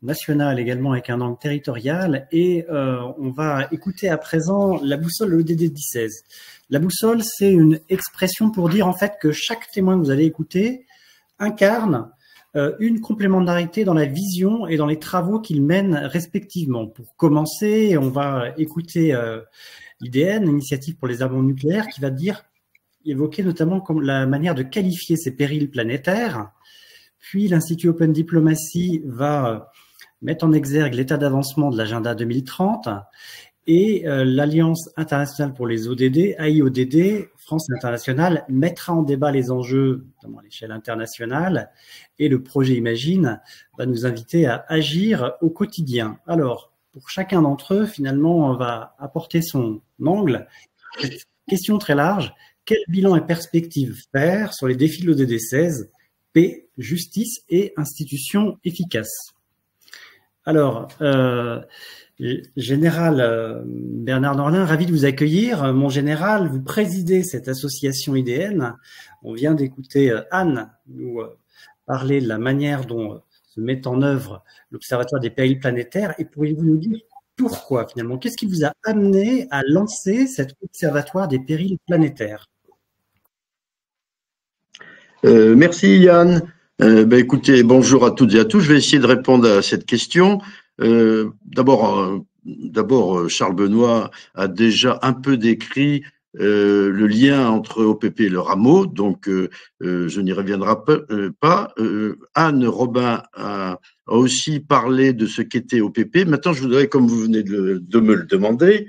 nationale également avec un angle territorial. Et on va écouter à présent la boussole EDD 16. La boussole, c'est une expression pour dire en fait que chaque témoin que vous allez écouter incarne une complémentarité dans la vision et dans les travaux qu'ils mènent respectivement. Pour commencer, on va écouter l'IDN, l'Initiative pour les armements nucléaires, qui va évoquer notamment comme la manière de qualifier ces périls planétaires. Puis l'Institut Open Diplomacy va mettre en exergue l'état d'avancement de l'agenda 2030 et l'Alliance internationale pour les ODD, AIODD, France Internationale, mettra en débat les enjeux, notamment à l'échelle internationale, et le projet Imagine va nous inviter à agir au quotidien. Alors, pour chacun d'entre eux, finalement, on va apporter son angle. Question très large, quel bilan et perspective faire sur les défis de l'ODD 16, paix, justice et institutions efficaces? Alors, Général Bernard Norlin, ravi de vous accueillir. Mon général, vous présidez cette association IDN. On vient d'écouter Anne nous parler de la manière dont se met en œuvre l'Observatoire des périls planétaires. Et pourriez-vous nous dire pourquoi finalement? Qu'est-ce qui vous a amené à lancer cet Observatoire des périls planétaires? Merci Yann. Écoutez, bonjour à toutes et à tous. Je vais essayer de répondre à cette question. D'abord, Charles Benoît a déjà un peu décrit le lien entre OPP et le rameau, donc je n'y reviendrai pas. Anne Robin a aussi parlé de ce qu'était OPP. Maintenant, je voudrais, comme vous venez de me le demander,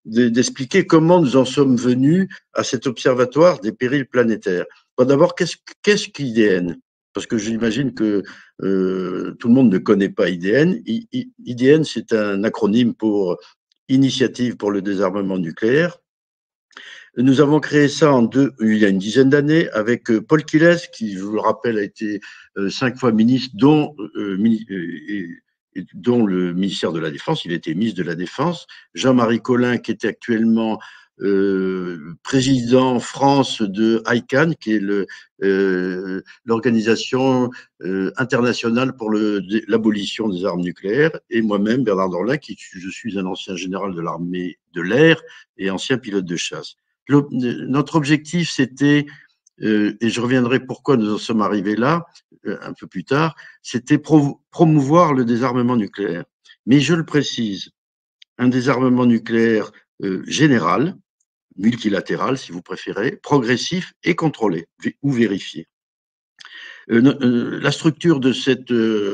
d'expliquer comment nous en sommes venus à cet observatoire des périls planétaires. D'abord, qu'est-ce qu'IDN? Parce que j'imagine que tout le monde ne connaît pas IDN. IDN, c'est un acronyme pour Initiative pour le désarmement nucléaire. Nous avons créé ça il y a une dizaine d'années avec Paul Quilles, qui, je vous le rappelle, a été 5 fois ministre, dont le ministère de la Défense. Il était ministre de la Défense. Jean-Marie Collin, qui était actuellement président France de ICANN, qui est l'organisation internationale pour l'abolition des armes nucléaires, et moi-même, Bernard Dorlin, je suis un ancien général de l'armée de l'air et ancien pilote de chasse. Notre objectif, c'était, et je reviendrai pourquoi nous en sommes arrivés là, un peu plus tard, c'était promouvoir le désarmement nucléaire. Mais je le précise, un désarmement nucléaire général, multilatéral si vous préférez, progressif et contrôlé ou vérifié. La structure de cette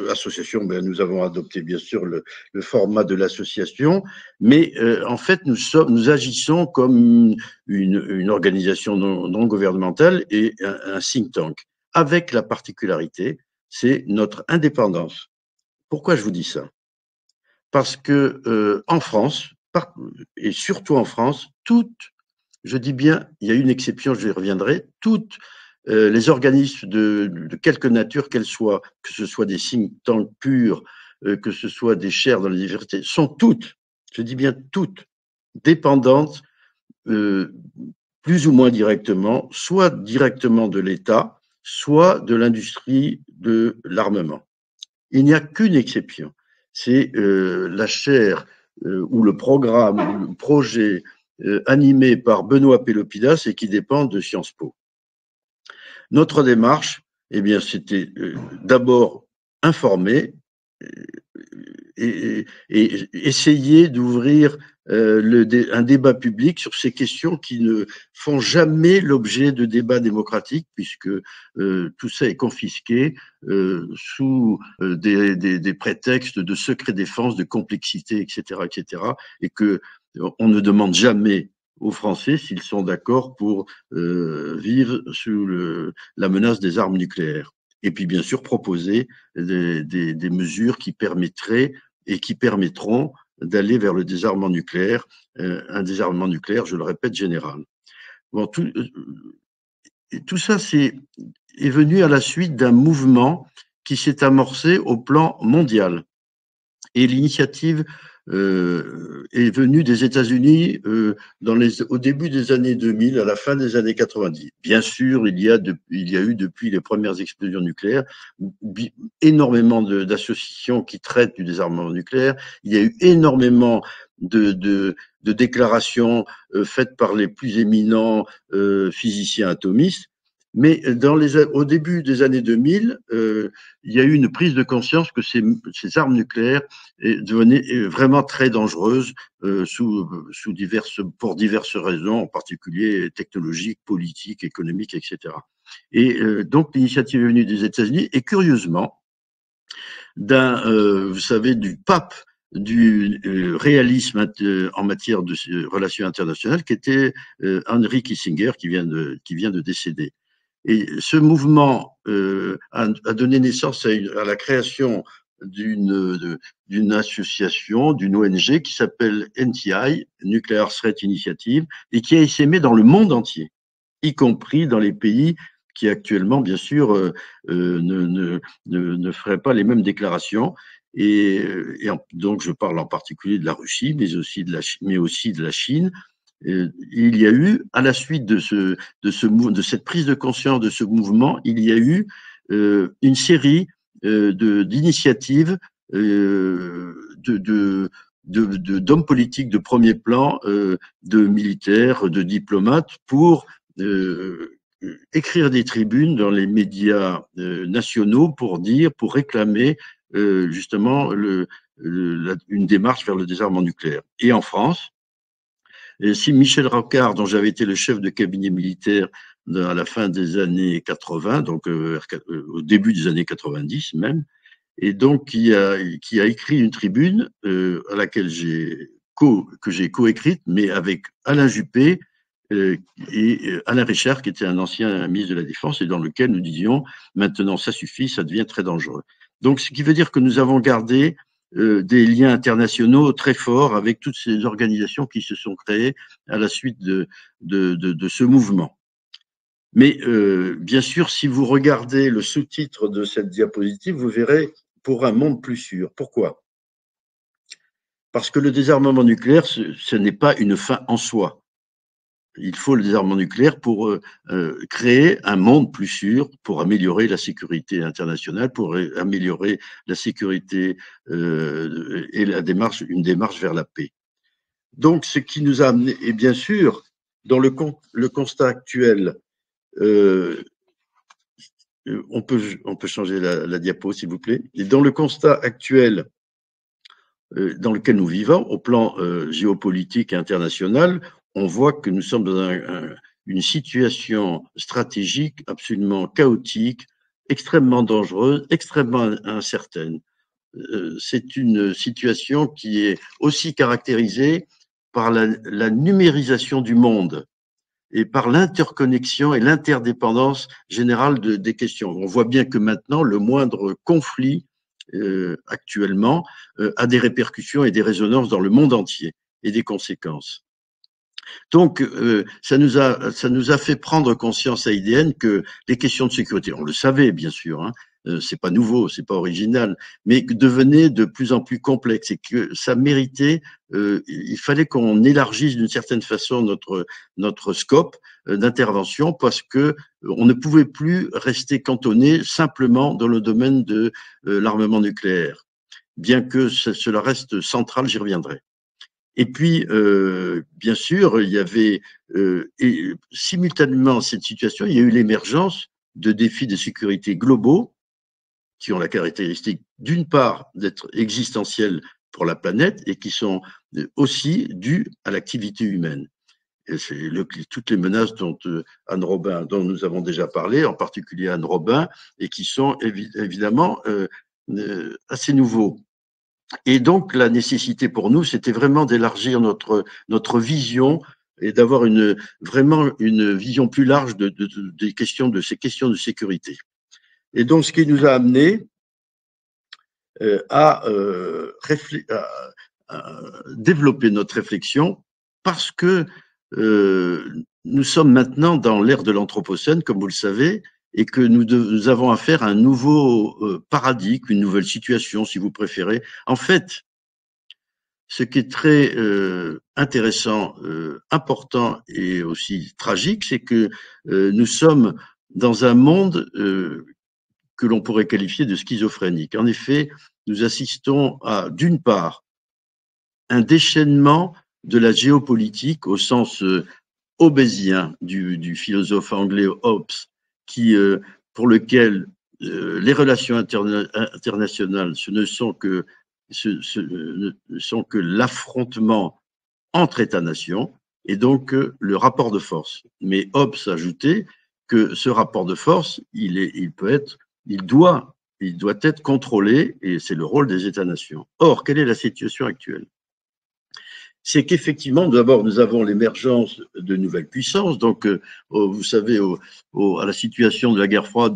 association, nous avons adopté bien sûr le format de l'association, mais en fait nous agissons comme une organisation non gouvernementale et un think tank, avec la particularité, c'est notre indépendance. Pourquoi je vous dis ça? Parce que en France, et surtout en France, je dis bien, il y a une exception, je y reviendrai, toutes les organismes de quelque nature qu'elles soient, que ce soit des think tanks purs, que ce soit des chaires dans la diversité, sont toutes, je dis bien toutes, dépendantes plus ou moins directement, soit directement de l'État, soit de l'industrie de l'armement. Il n'y a qu'une exception, c'est la chaire ou le programme, ou le projet animé par Benoît Pélopidas et qui dépend de Sciences Po. Notre démarche, eh bien, c'était d'abord informer essayer d'ouvrir un débat public sur ces questions qui ne font jamais l'objet de débats démocratiques, puisque tout ça est confisqué sous des prétextes de secret défense, de complexité, etc., et que on ne demande jamais aux Français s'ils sont d'accord pour vivre sous la menace des armes nucléaires. Et puis, bien sûr, proposer des mesures qui permettraient et qui permettront d'aller vers le désarmement nucléaire, un désarmement nucléaire, je le répète, général. Bon, tout ça est venu à la suite d'un mouvement qui s'est amorcé au plan mondial. Et l'initiative est venue des États-Unis au début des années 2000, à la fin des années 90. Bien sûr, il y a eu depuis les premières explosions nucléaires énormément d'associations qui traitent du désarmement nucléaire. Il y a eu énormément de déclarations faites par les plus éminents physiciens atomistes. Mais au début des années 2000, il y a eu une prise de conscience que ces armes nucléaires devenaient vraiment très dangereuses pour diverses raisons, en particulier technologiques, politiques, économiques, etc. Et donc l'initiative est venue des États-Unis et curieusement, vous savez, du pape du réalisme en matière de relations internationales, qui était Henry Kissinger, qui vient de décéder. Et ce mouvement a donné naissance à la création d'une association, d'une ONG qui s'appelle NTI, Nuclear Threat Initiative, et qui a essaimé dans le monde entier, y compris dans les pays qui actuellement, bien sûr, ne feraient pas les mêmes déclarations. Et donc, je parle en particulier de la Russie, mais aussi de la Chine. Il y a eu, à la suite de cette prise de conscience de ce mouvement, il y a eu une série d'initiatives d'hommes politiques de premier plan, de militaires, de diplomates, pour écrire des tribunes dans les médias nationaux pour réclamer justement une démarche vers le désarmement nucléaire. Et en France, si Michel Rocard, dont j'avais été le chef de cabinet militaire à la fin des années 80, donc au début des années 90 même, et donc qui a écrit une tribune à laquelle que j'ai coécrite, mais avec Alain Juppé et Alain Richard, qui était un ancien ministre de la Défense, et dans lequel nous disions maintenant ça suffit, ça devient très dangereux. Donc, ce qui veut dire que nous avons gardé des liens internationaux très forts avec toutes ces organisations qui se sont créées à la suite de ce mouvement. Mais bien sûr, si vous regardez le sous-titre de cette diapositive, vous verrez « Pour un monde plus sûr ». Pourquoi? Parce que le désarmement nucléaire, ce n'est pas une fin en soi. Il faut le désarmement nucléaire pour créer un monde plus sûr, pour améliorer la sécurité internationale, pour améliorer la sécurité et une démarche vers la paix. Donc, ce qui nous a amené, et bien sûr, dans le constat actuel, on peut changer la diapo, s'il vous plaît. Et dans le constat actuel dans lequel nous vivons, au plan géopolitique et international, on voit que nous sommes dans une situation stratégique absolument chaotique, extrêmement dangereuse, extrêmement incertaine. C'est une situation qui est aussi caractérisée par la numérisation du monde et par l'interconnexion et l'interdépendance générale des questions. On voit bien que maintenant, le moindre conflit actuellement a des répercussions et des résonances dans le monde entier et des conséquences. Donc, ça nous a fait prendre conscience à IDN que les questions de sécurité, on le savait bien sûr, hein, c'est pas nouveau, c'est pas original, mais devenaient de plus en plus complexes et que ça méritait, il fallait qu'on élargisse d'une certaine façon notre scope d'intervention parce que on ne pouvait plus rester cantonné simplement dans le domaine de l'armement nucléaire, bien que cela reste central, j'y reviendrai. Et puis, bien sûr, il y avait, et simultanément à cette situation, il y a eu l'émergence de défis de sécurité globaux qui ont la caractéristique, d'une part, d'être existentielles pour la planète et qui sont aussi dues à l'activité humaine. Et c'est toutes les menaces dont Anne Robin, dont nous avons déjà parlé, en particulier Anne Robin, et qui sont évidemment assez nouveaux. Et donc, la nécessité pour nous, c'était vraiment d'élargir notre vision et d'avoir vraiment une vision plus large de ces questions de sécurité. Et donc, ce qui nous a amené à développer notre réflexion, parce que nous sommes maintenant dans l'ère de l'Anthropocène, comme vous le savez, et que nous avons affaire à un nouveau paradigme, une nouvelle situation, si vous préférez. En fait, ce qui est très intéressant, important et aussi tragique, c'est que nous sommes dans un monde que l'on pourrait qualifier de schizophrénique. En effet, nous assistons à, d'une part, un déchaînement de la géopolitique au sens hobbésien du philosophe anglais Hobbes, pour lequel les relations internationales ne sont que l'affrontement entre États-nations et donc le rapport de force. Mais Hobbes ajoutait que ce rapport de force, il doit être contrôlé et c'est le rôle des États-nations. Or, quelle est la situation actuelle? C'est qu'effectivement, d'abord, nous avons l'émergence de nouvelles puissances. Donc, vous savez, à la situation de la guerre froide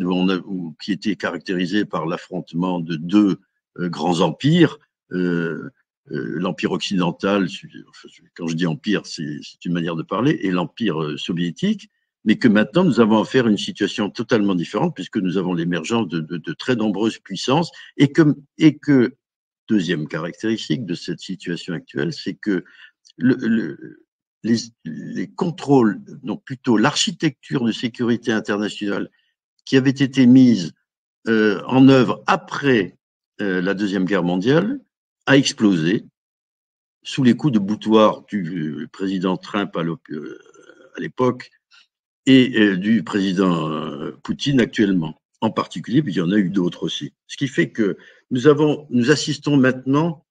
qui était caractérisée par l'affrontement de deux grands empires, l'empire occidental, quand je dis empire, c'est une manière de parler, et l'empire soviétique, mais que maintenant nous avons affaire à une situation totalement différente puisque nous avons l'émergence de très nombreuses puissances et que deuxième caractéristique de cette situation actuelle, c'est que les contrôles, donc plutôt l'architecture de sécurité internationale qui avait été mise en œuvre après la Deuxième Guerre mondiale a explosé sous les coups de boutoir du président Trump à l'époque et du président Poutine actuellement, en particulier, puis il y en a eu d'autres aussi. Ce qui fait que nous assistons maintenant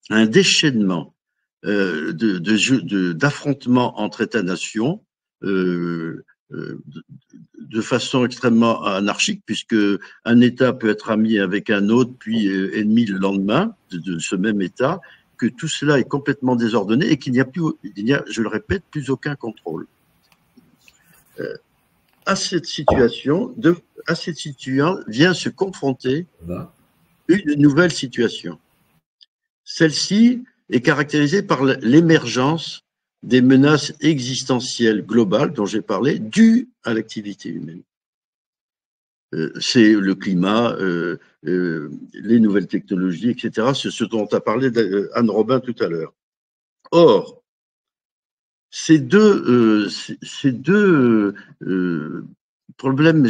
à un déchaînement d'affrontements entre États-nations de façon extrêmement anarchique, puisque un État peut être ami avec un autre, puis ennemi le lendemain de ce même État, que tout cela est complètement désordonné et qu'il n'y a, je le répète, plus aucun contrôle. À cette situation vient se confronter une nouvelle situation. Celle-ci est caractérisée par l'émergence des menaces existentielles globales dont j'ai parlé, dues à l'activité humaine. C'est le climat, les nouvelles technologies, etc. C'est ce dont a parlé Anne Robin tout à l'heure. Or, ces deux problèmes,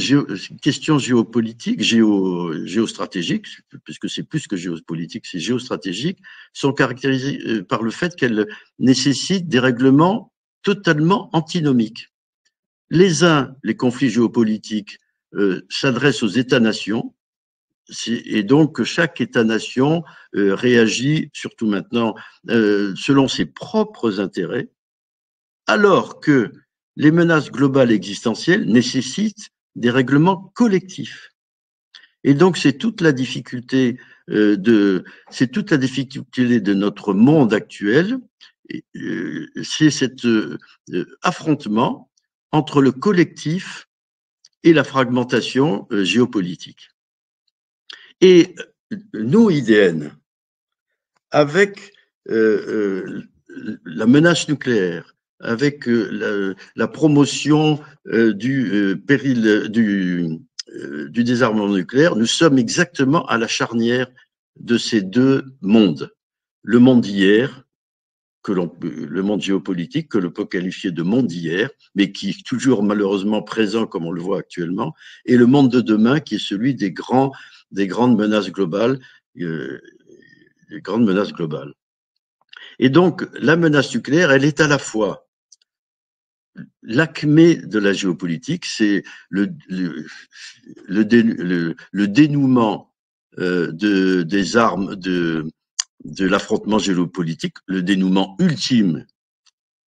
questions géopolitiques, géostratégiques, puisque c'est plus que géopolitique, c'est géostratégique, sont caractérisés par le fait qu'elles nécessitent des règlements totalement antinomiques. Les conflits géopolitiques s'adressent aux États-nations, et donc chaque État-nation réagit, surtout maintenant, selon ses propres intérêts, alors que les menaces globales existentielles nécessitent des règlements collectifs. Et donc, c'est toute la difficulté de notre monde actuel, c'est cet affrontement entre le collectif et la fragmentation géopolitique. Et nous, IDN, avec la menace nucléaire, avec la promotion du péril du désarmement nucléaire, nous sommes exactement à la charnière de ces deux mondes. Le monde d'hier, le monde géopolitique, que l'on peut qualifier de monde d'hier, mais qui est toujours malheureusement présent comme on le voit actuellement, et le monde de demain qui est celui des grandes menaces globales, Et donc, la menace nucléaire, elle est à la fois l'acmé de la géopolitique, c'est le dénouement des armes de l'affrontement géopolitique, le dénouement ultime,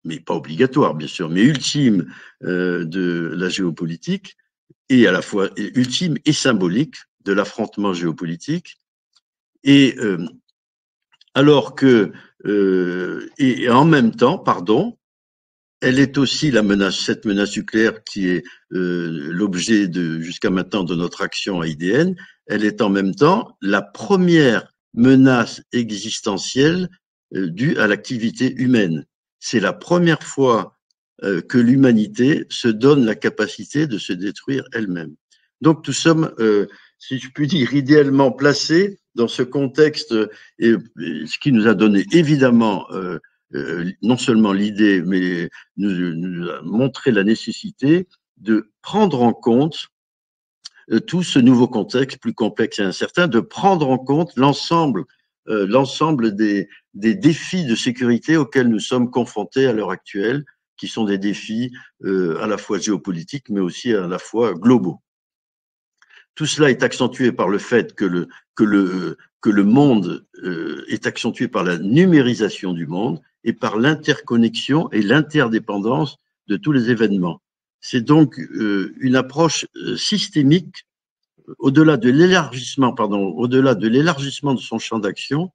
mais pas obligatoire bien sûr, mais ultime de la géopolitique, et à la fois ultime et symbolique de l'affrontement géopolitique. Et alors que, et en même temps, pardon, elle est aussi la menace, cette menace nucléaire qui est l'objet jusqu'à maintenant de notre action à IDN, elle est en même temps la première menace existentielle due à l'activité humaine. C'est la première fois que l'humanité se donne la capacité de se détruire elle-même. Donc nous sommes, si je puis dire, idéalement placés dans ce contexte, et ce qui nous a donné évidemment non seulement l'idée, mais nous a montré la nécessité de prendre en compte tout ce nouveau contexte plus complexe et incertain, de prendre en compte l'ensemble des défis de sécurité auxquels nous sommes confrontés à l'heure actuelle, qui sont des défis à la fois géopolitiques, mais aussi à la fois globaux. Tout cela est accentué par le fait que le monde est accentué par la numérisation du monde et par l'interconnexion et l'interdépendance de tous les événements. C'est donc une approche systémique, au-delà de l'élargissement de son champ d'action,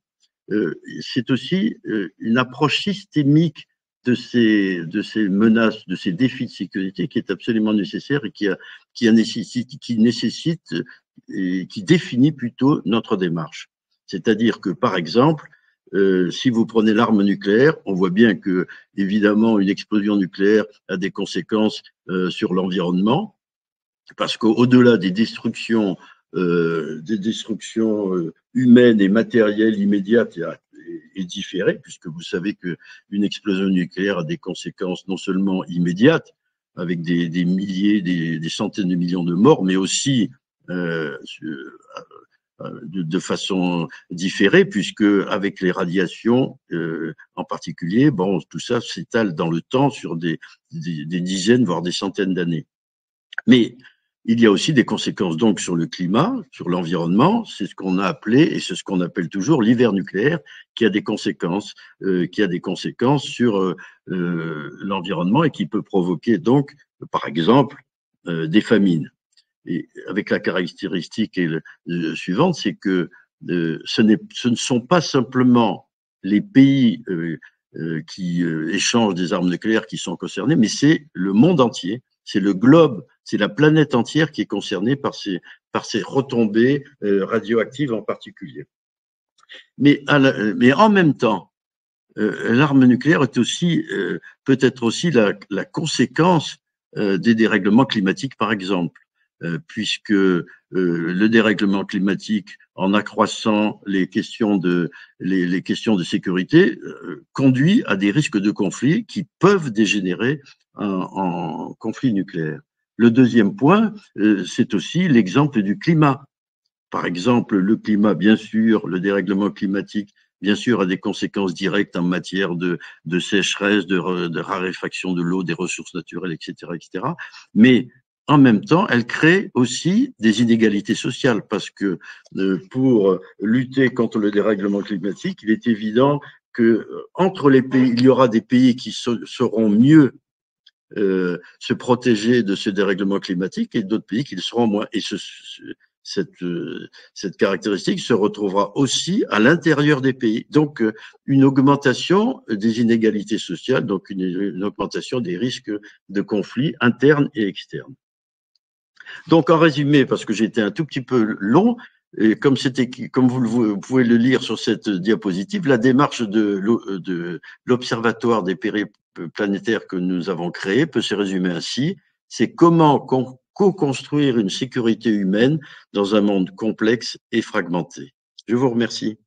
c'est aussi une approche systémique de ces menaces, de ces défis de sécurité qui est absolument nécessaire et qui nécessite et qui définit plutôt notre démarche. C'est-à-dire que, par exemple, si vous prenez l'arme nucléaire, on voit bien que, évidemment, une explosion nucléaire a des conséquences sur l'environnement, parce qu'au-delà des destructions humaines et matérielles immédiates et différées, puisque vous savez qu'une explosion nucléaire a des conséquences non seulement immédiates, avec des milliers, des centaines de millions de morts, mais aussi de façon différée, puisque avec les radiations en particulier, bon, tout ça s'étale dans le temps sur des dizaines, voire des centaines d'années. Mais il y a aussi des conséquences donc sur le climat, sur l'environnement. C'est ce qu'on a appelé, et c'est ce qu'on appelle toujours l'hiver nucléaire, qui a des conséquences sur l'environnement et qui peut provoquer donc, par exemple, des famines. Et avec la caractéristique suivante, c'est que ce ne sont pas simplement les pays qui échangent des armes nucléaires qui sont concernés, mais c'est le monde entier, c'est le globe, c'est la planète entière qui est concernée par ces retombées radioactives en particulier. Mais en même temps, l'arme nucléaire est aussi peut être aussi la conséquence des dérèglements climatiques, par exemple, puisque le dérèglement climatique, en accroissant les questions de sécurité, conduit à des risques de conflit qui peuvent dégénérer en conflit nucléaire. Le deuxième point, c'est aussi l'exemple du climat. Par exemple, le climat, bien sûr, le dérèglement climatique, bien sûr, a des conséquences directes en matière de sécheresse, de raréfaction de l'eau, des ressources naturelles, etc., etc. Mais en même temps, elle crée aussi des inégalités sociales parce que pour lutter contre le dérèglement climatique, il est évident que entre les pays, il y aura des pays qui sauront mieux se protéger de ce dérèglement climatique et d'autres pays qui le seront moins. Et cette caractéristique se retrouvera aussi à l'intérieur des pays. Donc, une augmentation des inégalités sociales, donc une augmentation des risques de conflits internes et externes. Donc, en résumé, parce que j'ai été un tout petit peu long, et comme vous pouvez le lire sur cette diapositive, la démarche de l'Observatoire des périls planétaires que nous avons créé peut se résumer ainsi. C'est comment co-construire une sécurité humaine dans un monde complexe et fragmenté. Je vous remercie.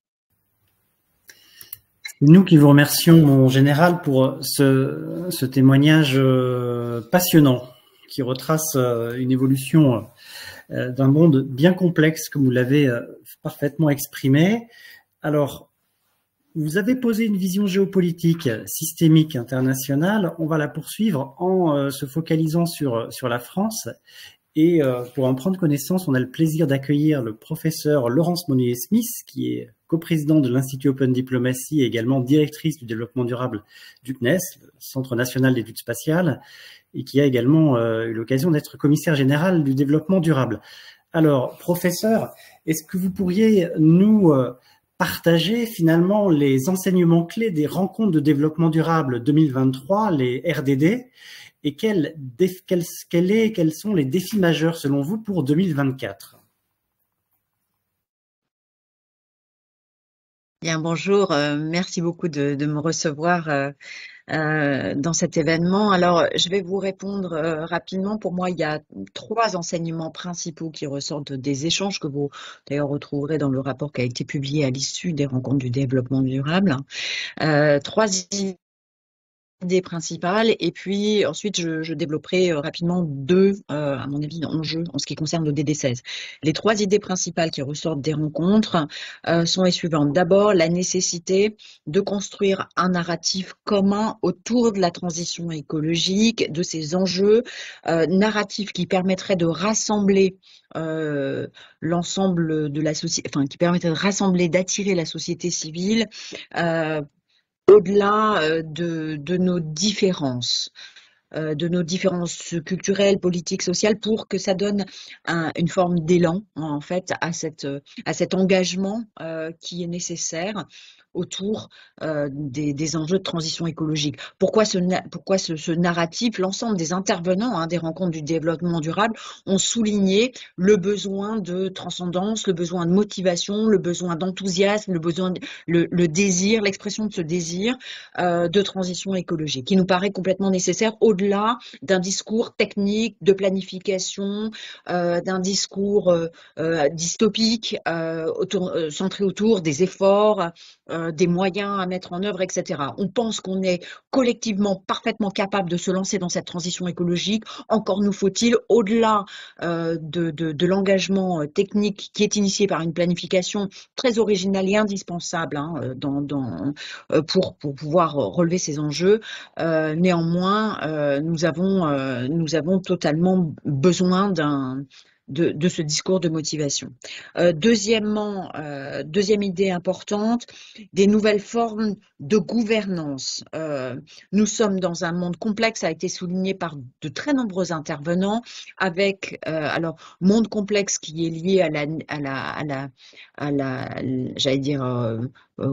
Nous qui vous remercions, mon général, pour ce témoignage passionnant qui retrace une évolution d'un monde bien complexe, comme vous l'avez parfaitement exprimé. Alors, Vous avez posé une vision géopolitique systémique internationale. On va la poursuivre en se focalisant sur la France. Et pour en prendre connaissance, on a le plaisir d'accueillir le professeur Laurence Monnier-Smith, qui est coprésidente de l'Institut Open Diplomacy et également directrice du développement durable du CNES, le Centre national d'études spatiales, et qui a également eu l'occasion d'être commissaire général du développement durable. Alors, professeur, est-ce que vous pourriez nous partager finalement les enseignements clés des rencontres de développement durable 2023, les RDD, et quels sont les défis majeurs selon vous pour 2024? Bien, bonjour, merci beaucoup de me recevoir dans cet événement. Alors, je vais vous répondre rapidement. Pour moi, il y a 3 enseignements principaux qui ressortent des échanges que vous d'ailleurs retrouverez dans le rapport qui a été publié à l'issue des rencontres du développement durable. 3 idées principales, et puis ensuite je développerai rapidement 2, à mon avis, enjeux en ce qui concerne le DD16. Les 3 idées principales qui ressortent des rencontres sont les suivantes. D'abord, la nécessité de construire un narratif commun autour de la transition écologique, de ces enjeux, narratif qui permettrait de rassembler l'ensemble de la société, enfin qui permettrait de rassembler, d'attirer la société civile au-delà de nos différences culturelles, politiques, sociales, pour que ça donne une forme d'élan en fait à cet engagement qui est nécessaire autour des enjeux de transition écologique. Pourquoi ce narratif? L'ensemble des intervenants des rencontres du développement durable ont souligné le besoin de transcendance, le besoin de motivation, le besoin d'enthousiasme, le désir, l'expression de ce désir de transition écologique, qui nous paraît complètement nécessaire au-delà d'un discours technique de planification, d'un discours dystopique centré autour des efforts, des moyens à mettre en œuvre, etc. On pense qu'on est collectivement parfaitement capable de se lancer dans cette transition écologique. Encore nous faut-il, au-delà de l'engagement technique qui est initié par une planification très originale et indispensable pour pouvoir relever ces enjeux, néanmoins, nous avons totalement besoin de ce discours de motivation. Deuxièmement, deuxième idée importante, des nouvelles formes de gouvernance. Nous sommes dans un monde complexe, ça a été souligné par de très nombreux intervenants, avec alors monde complexe qui est lié à la j'allais dire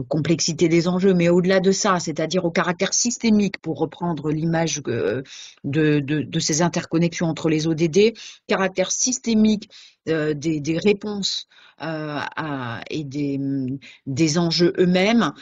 complexité des enjeux, mais au-delà de ça, c'est-à-dire au caractère systémique, pour reprendre l'image de ces interconnexions entre les ODD, caractère systémique des réponses et des enjeux eux-mêmes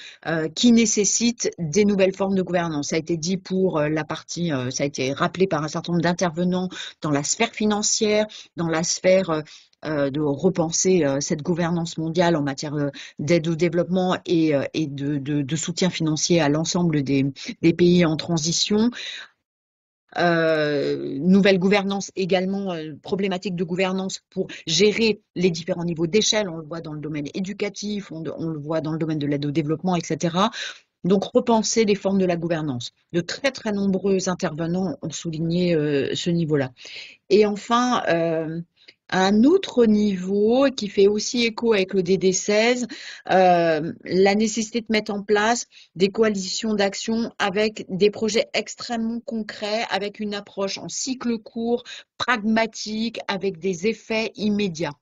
qui nécessitent des nouvelles formes de gouvernance. Ça a été dit pour la partie, ça a été rappelé par un certain nombre d'intervenants dans la sphère financière, dans la sphère de repenser cette gouvernance mondiale en matière d'aide au développement et de soutien financier à l'ensemble des pays en transition. Nouvelle gouvernance également, problématique de gouvernance pour gérer les différents niveaux d'échelle. On le voit dans le domaine éducatif, on le voit dans le domaine de l'aide au développement, etc. Donc, repenser les formes de la gouvernance. De très, très nombreux intervenants ont souligné ce niveau-là. Et enfin, à un autre niveau qui fait aussi écho avec le DD16, la nécessité de mettre en place des coalitions d'action avec des projets extrêmement concrets, avec une approche en cycle court, pragmatique, avec des effets immédiats.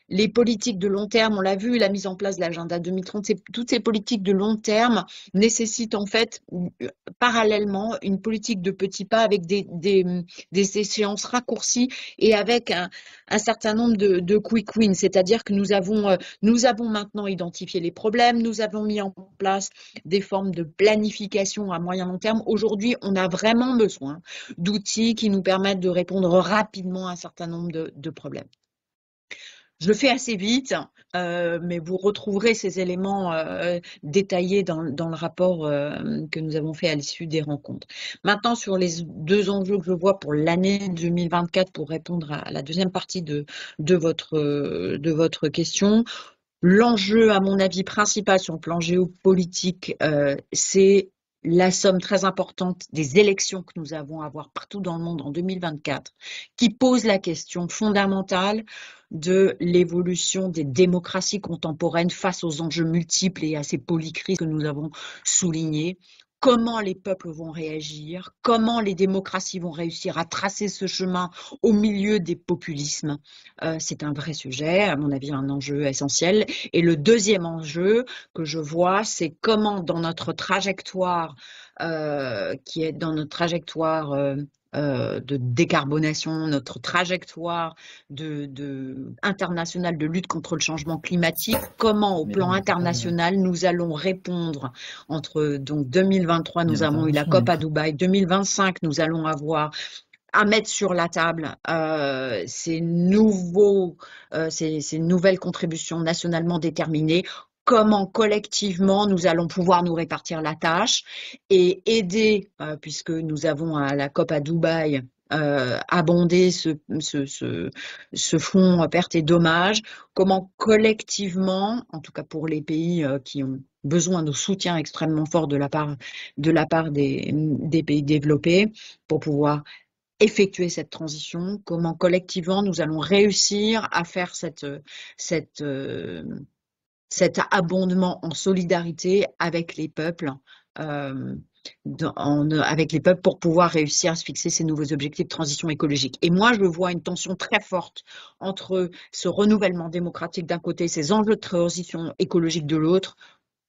Les politiques de long terme, on l'a vu, la mise en place de l'agenda 2030, toutes ces politiques de long terme nécessitent en fait parallèlement une politique de petits pas avec des échéances raccourcies et avec un certain nombre de quick wins, c'est-à-dire que nous avons maintenant identifié les problèmes, nous avons mis en place des formes de planification à moyen long terme. Aujourd'hui, on a vraiment besoin d'outils qui nous permettent de répondre rapidement à un certain nombre de problèmes. Je le fais assez vite, mais vous retrouverez ces éléments détaillés dans le rapport que nous avons fait à l'issue des rencontres. Maintenant, sur les 2 enjeux que je vois pour l'année 2024, pour répondre à la deuxième partie de votre question, L'enjeu, à mon avis, principal sur le plan géopolitique, c'est la somme très importante des élections que nous avons à avoir partout dans le monde en 2024, qui pose la question fondamentale de l'évolution des démocraties contemporaines face aux enjeux multiples et à ces polycrises que nous avons soulignés. Comment les peuples vont réagir, comment les démocraties vont réussir à tracer ce chemin au milieu des populismes. C'est un vrai sujet, à mon avis un enjeu essentiel. Et le deuxième enjeu que je vois, c'est comment dans notre trajectoire, qui est dans notre trajectoire de décarbonation, notre trajectoire internationale de lutte contre le changement climatique, comment au plan international nous allons répondre entre donc 2023, nous avons eu la COP à Dubaï, 2025, nous allons avoir à mettre sur la table ces nouvelles contributions nationalement déterminées. Comment collectivement nous allons pouvoir nous répartir la tâche et aider, puisque nous avons à la COP à Dubaï abondé ce fonds pertes et dommages, comment collectivement, en tout cas pour les pays qui ont besoin de soutien extrêmement fort de la part des pays développés pour pouvoir effectuer cette transition, comment collectivement nous allons réussir à faire cet abondement en solidarité avec les peuples, pour pouvoir réussir à se fixer ces nouveaux objectifs de transition écologique. Et moi, je vois une tension très forte entre ce renouvellement démocratique d'un côté, ces enjeux de transition écologique de l'autre,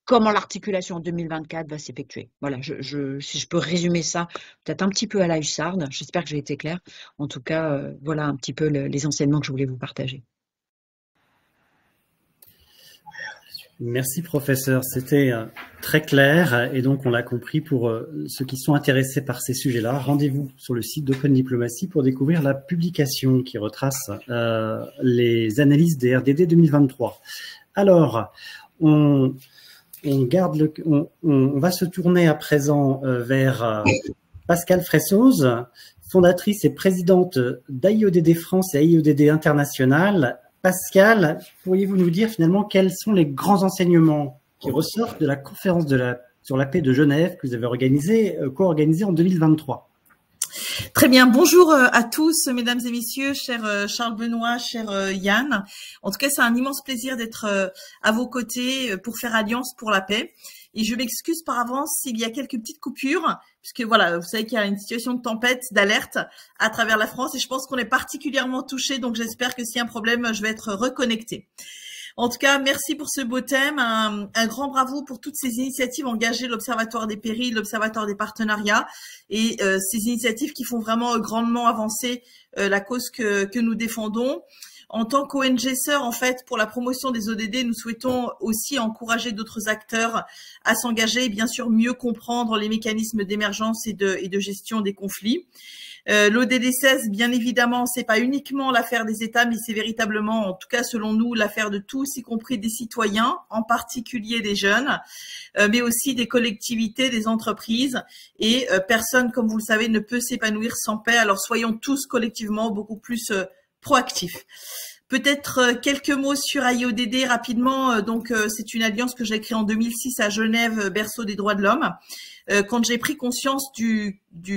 comment l'articulation en 2024 va s'effectuer. Voilà, si je peux résumer ça peut-être un petit peu à la hussarde, j'espère que j'ai été claire. En tout cas, voilà un petit peu les enseignements que je voulais vous partager. Merci professeur, c'était très clair et donc on l'a compris pour ceux qui sont intéressés par ces sujets-là. Rendez-vous sur le site d'Open Diplomacy pour découvrir la publication qui retrace les analyses des RDD 2023. Alors, on va se tourner à présent vers Pascale Fressoz, fondatrice et présidente d'AIODD France et AIODD International. Pascale, pourriez-vous nous dire finalement quels sont les grands enseignements qui ressortent de la conférence sur la paix de Genève que vous avez co-organisée en 2023? Très bien, bonjour à tous, mesdames et messieurs, cher Charles Benoît, cher Yann. En tout cas, c'est un immense plaisir d'être à vos côtés pour faire alliance pour la paix. Et je m'excuse par avance s'il y a quelques petites coupures, puisque voilà, vous savez qu'il y a une situation de tempête, d'alerte à travers la France, et je pense qu'on est particulièrement touchés, donc j'espère que s'il y a un problème, je vais être reconnectée. En tout cas, merci pour ce beau thème. Un grand bravo pour toutes ces initiatives engagées, l'Observatoire des périls, l'Observatoire des partenariats, et ces initiatives qui font vraiment grandement avancer la cause que nous défendons. En tant qu'ONG sœur, en fait, pour la promotion des ODD, nous souhaitons aussi encourager d'autres acteurs à s'engager et bien sûr mieux comprendre les mécanismes d'émergence et de gestion des conflits. L'ODD 16, bien évidemment, c'est pas uniquement l'affaire des États, mais c'est véritablement, en tout cas selon nous, l'affaire de tous, y compris des citoyens, en particulier des jeunes, mais aussi des collectivités, des entreprises. Et personne, comme vous le savez, ne peut s'épanouir sans paix. Alors soyons tous collectivement beaucoup plus proactifs. Peut-être quelques mots sur AIODD rapidement. Donc, c'est une alliance que j'ai créée en 2006 à Genève, berceau des droits de l'homme. Quand j'ai pris conscience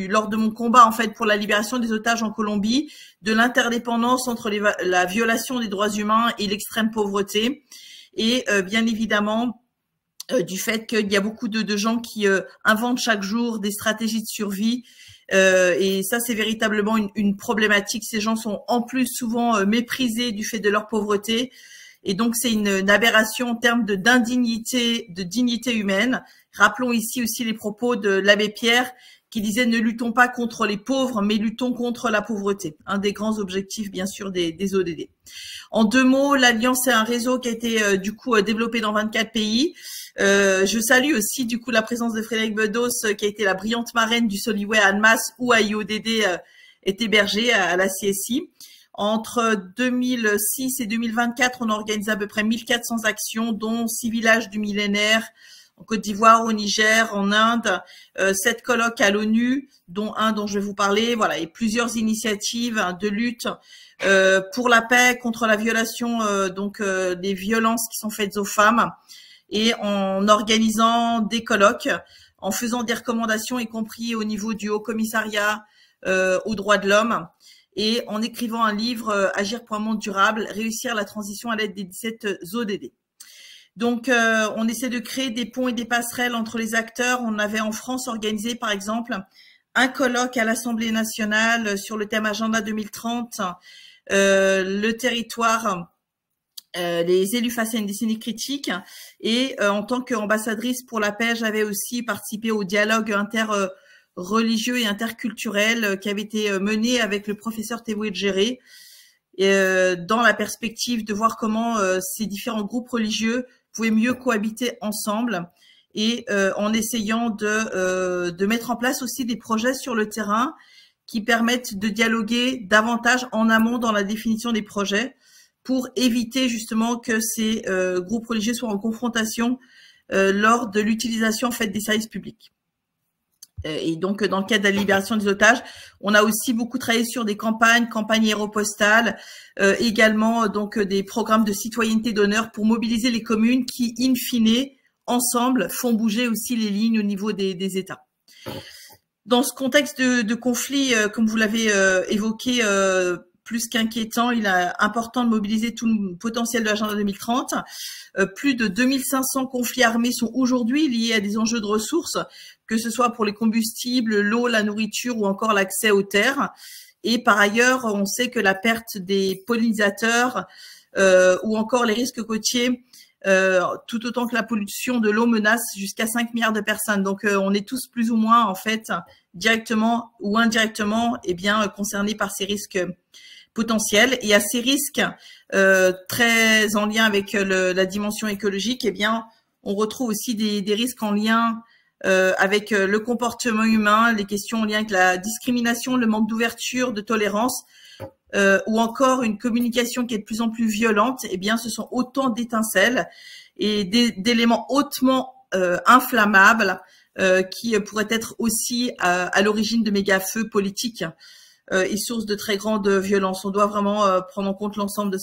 lors de mon combat en fait pour la libération des otages en Colombie, de l'interdépendance entre la violation des droits humains et l'extrême pauvreté, et bien évidemment du fait qu'il y a beaucoup de gens qui inventent chaque jour des stratégies de survie. Et ça, c'est véritablement une problématique. Ces gens sont en plus souvent méprisés du fait de leur pauvreté. Et donc, c'est une aberration en termes de dignité humaine. Rappelons ici aussi les propos de l'abbé Pierre qui disait « Ne luttons pas contre les pauvres, mais luttons contre la pauvreté ». Un des grands objectifs, bien sûr, des ODD. En 2 mots, l'Alliance est un réseau qui a été du coup développé dans 24 pays. Je salue aussi du coup la présence de Frédéric Bedos qui a été la brillante marraine du Soliway à Annemasse où AIODD est hébergé à la CSI. Entre 2006 et 2024, on a organisé à peu près 1400 actions, dont 6 villages du millénaire en Côte d'Ivoire, au Niger, en Inde, 7 colloques à l'ONU, dont un dont je vais vous parler, voilà, et plusieurs initiatives de lutte pour la paix, contre la violation, des violences qui sont faites aux femmes, et en organisant des colloques, en faisant des recommandations, y compris au niveau du Haut Commissariat aux droits de l'homme, et en écrivant un livre, Agir pour un monde durable, réussir la transition à l'aide des 17 ODD. Donc, on essaie de créer des ponts et des passerelles entre les acteurs. On avait en France organisé, par exemple, un colloque à l'Assemblée nationale sur le thème Agenda 2030, le territoire, les élus face à une décennie critique. Et en tant qu'ambassadrice pour la paix, j'avais aussi participé au dialogue interreligieux et interculturel qui avait été mené avec le professeur Théo Edgéré, dans la perspective de voir comment ces différents groupes religieux pouvaient mieux cohabiter ensemble, et en essayant de mettre en place aussi des projets sur le terrain qui permettent de dialoguer davantage en amont dans la définition des projets, pour éviter justement que ces groupes religieux soient en confrontation lors de l'utilisation en fait des services publics. Et donc, dans le cadre de la libération des otages, on a aussi beaucoup travaillé sur des campagnes aéropostales, également donc des programmes de citoyenneté d'honneur pour mobiliser les communes qui, in fine, ensemble, font bouger aussi les lignes au niveau des États. Dans ce contexte de conflit, comme vous l'avez évoqué, plus qu'inquiétant, il est important de mobiliser tout le potentiel de l'agenda 2030. Plus de 2500 conflits armés sont aujourd'hui liés à des enjeux de ressources, que ce soit pour les combustibles, l'eau, la nourriture ou encore l'accès aux terres. Et par ailleurs, on sait que la perte des pollinisateurs ou encore les risques côtiers, tout autant que la pollution de l'eau, menace jusqu'à 5 milliards de personnes. Donc, on est tous plus ou moins, en fait, directement ou indirectement, concernés par ces risques potentiels. Et à ces risques très en lien avec la dimension écologique, on retrouve aussi des risques en lien avec le comportement humain, les questions en lien avec la discrimination, le manque d'ouverture, de tolérance, ou encore une communication qui est de plus en plus violente. Ce sont autant d'étincelles et d'éléments hautement inflammables qui pourraient être aussi à l'origine de méga-feux politiques et source de très grande violence. On doit vraiment prendre en compte l'ensemble de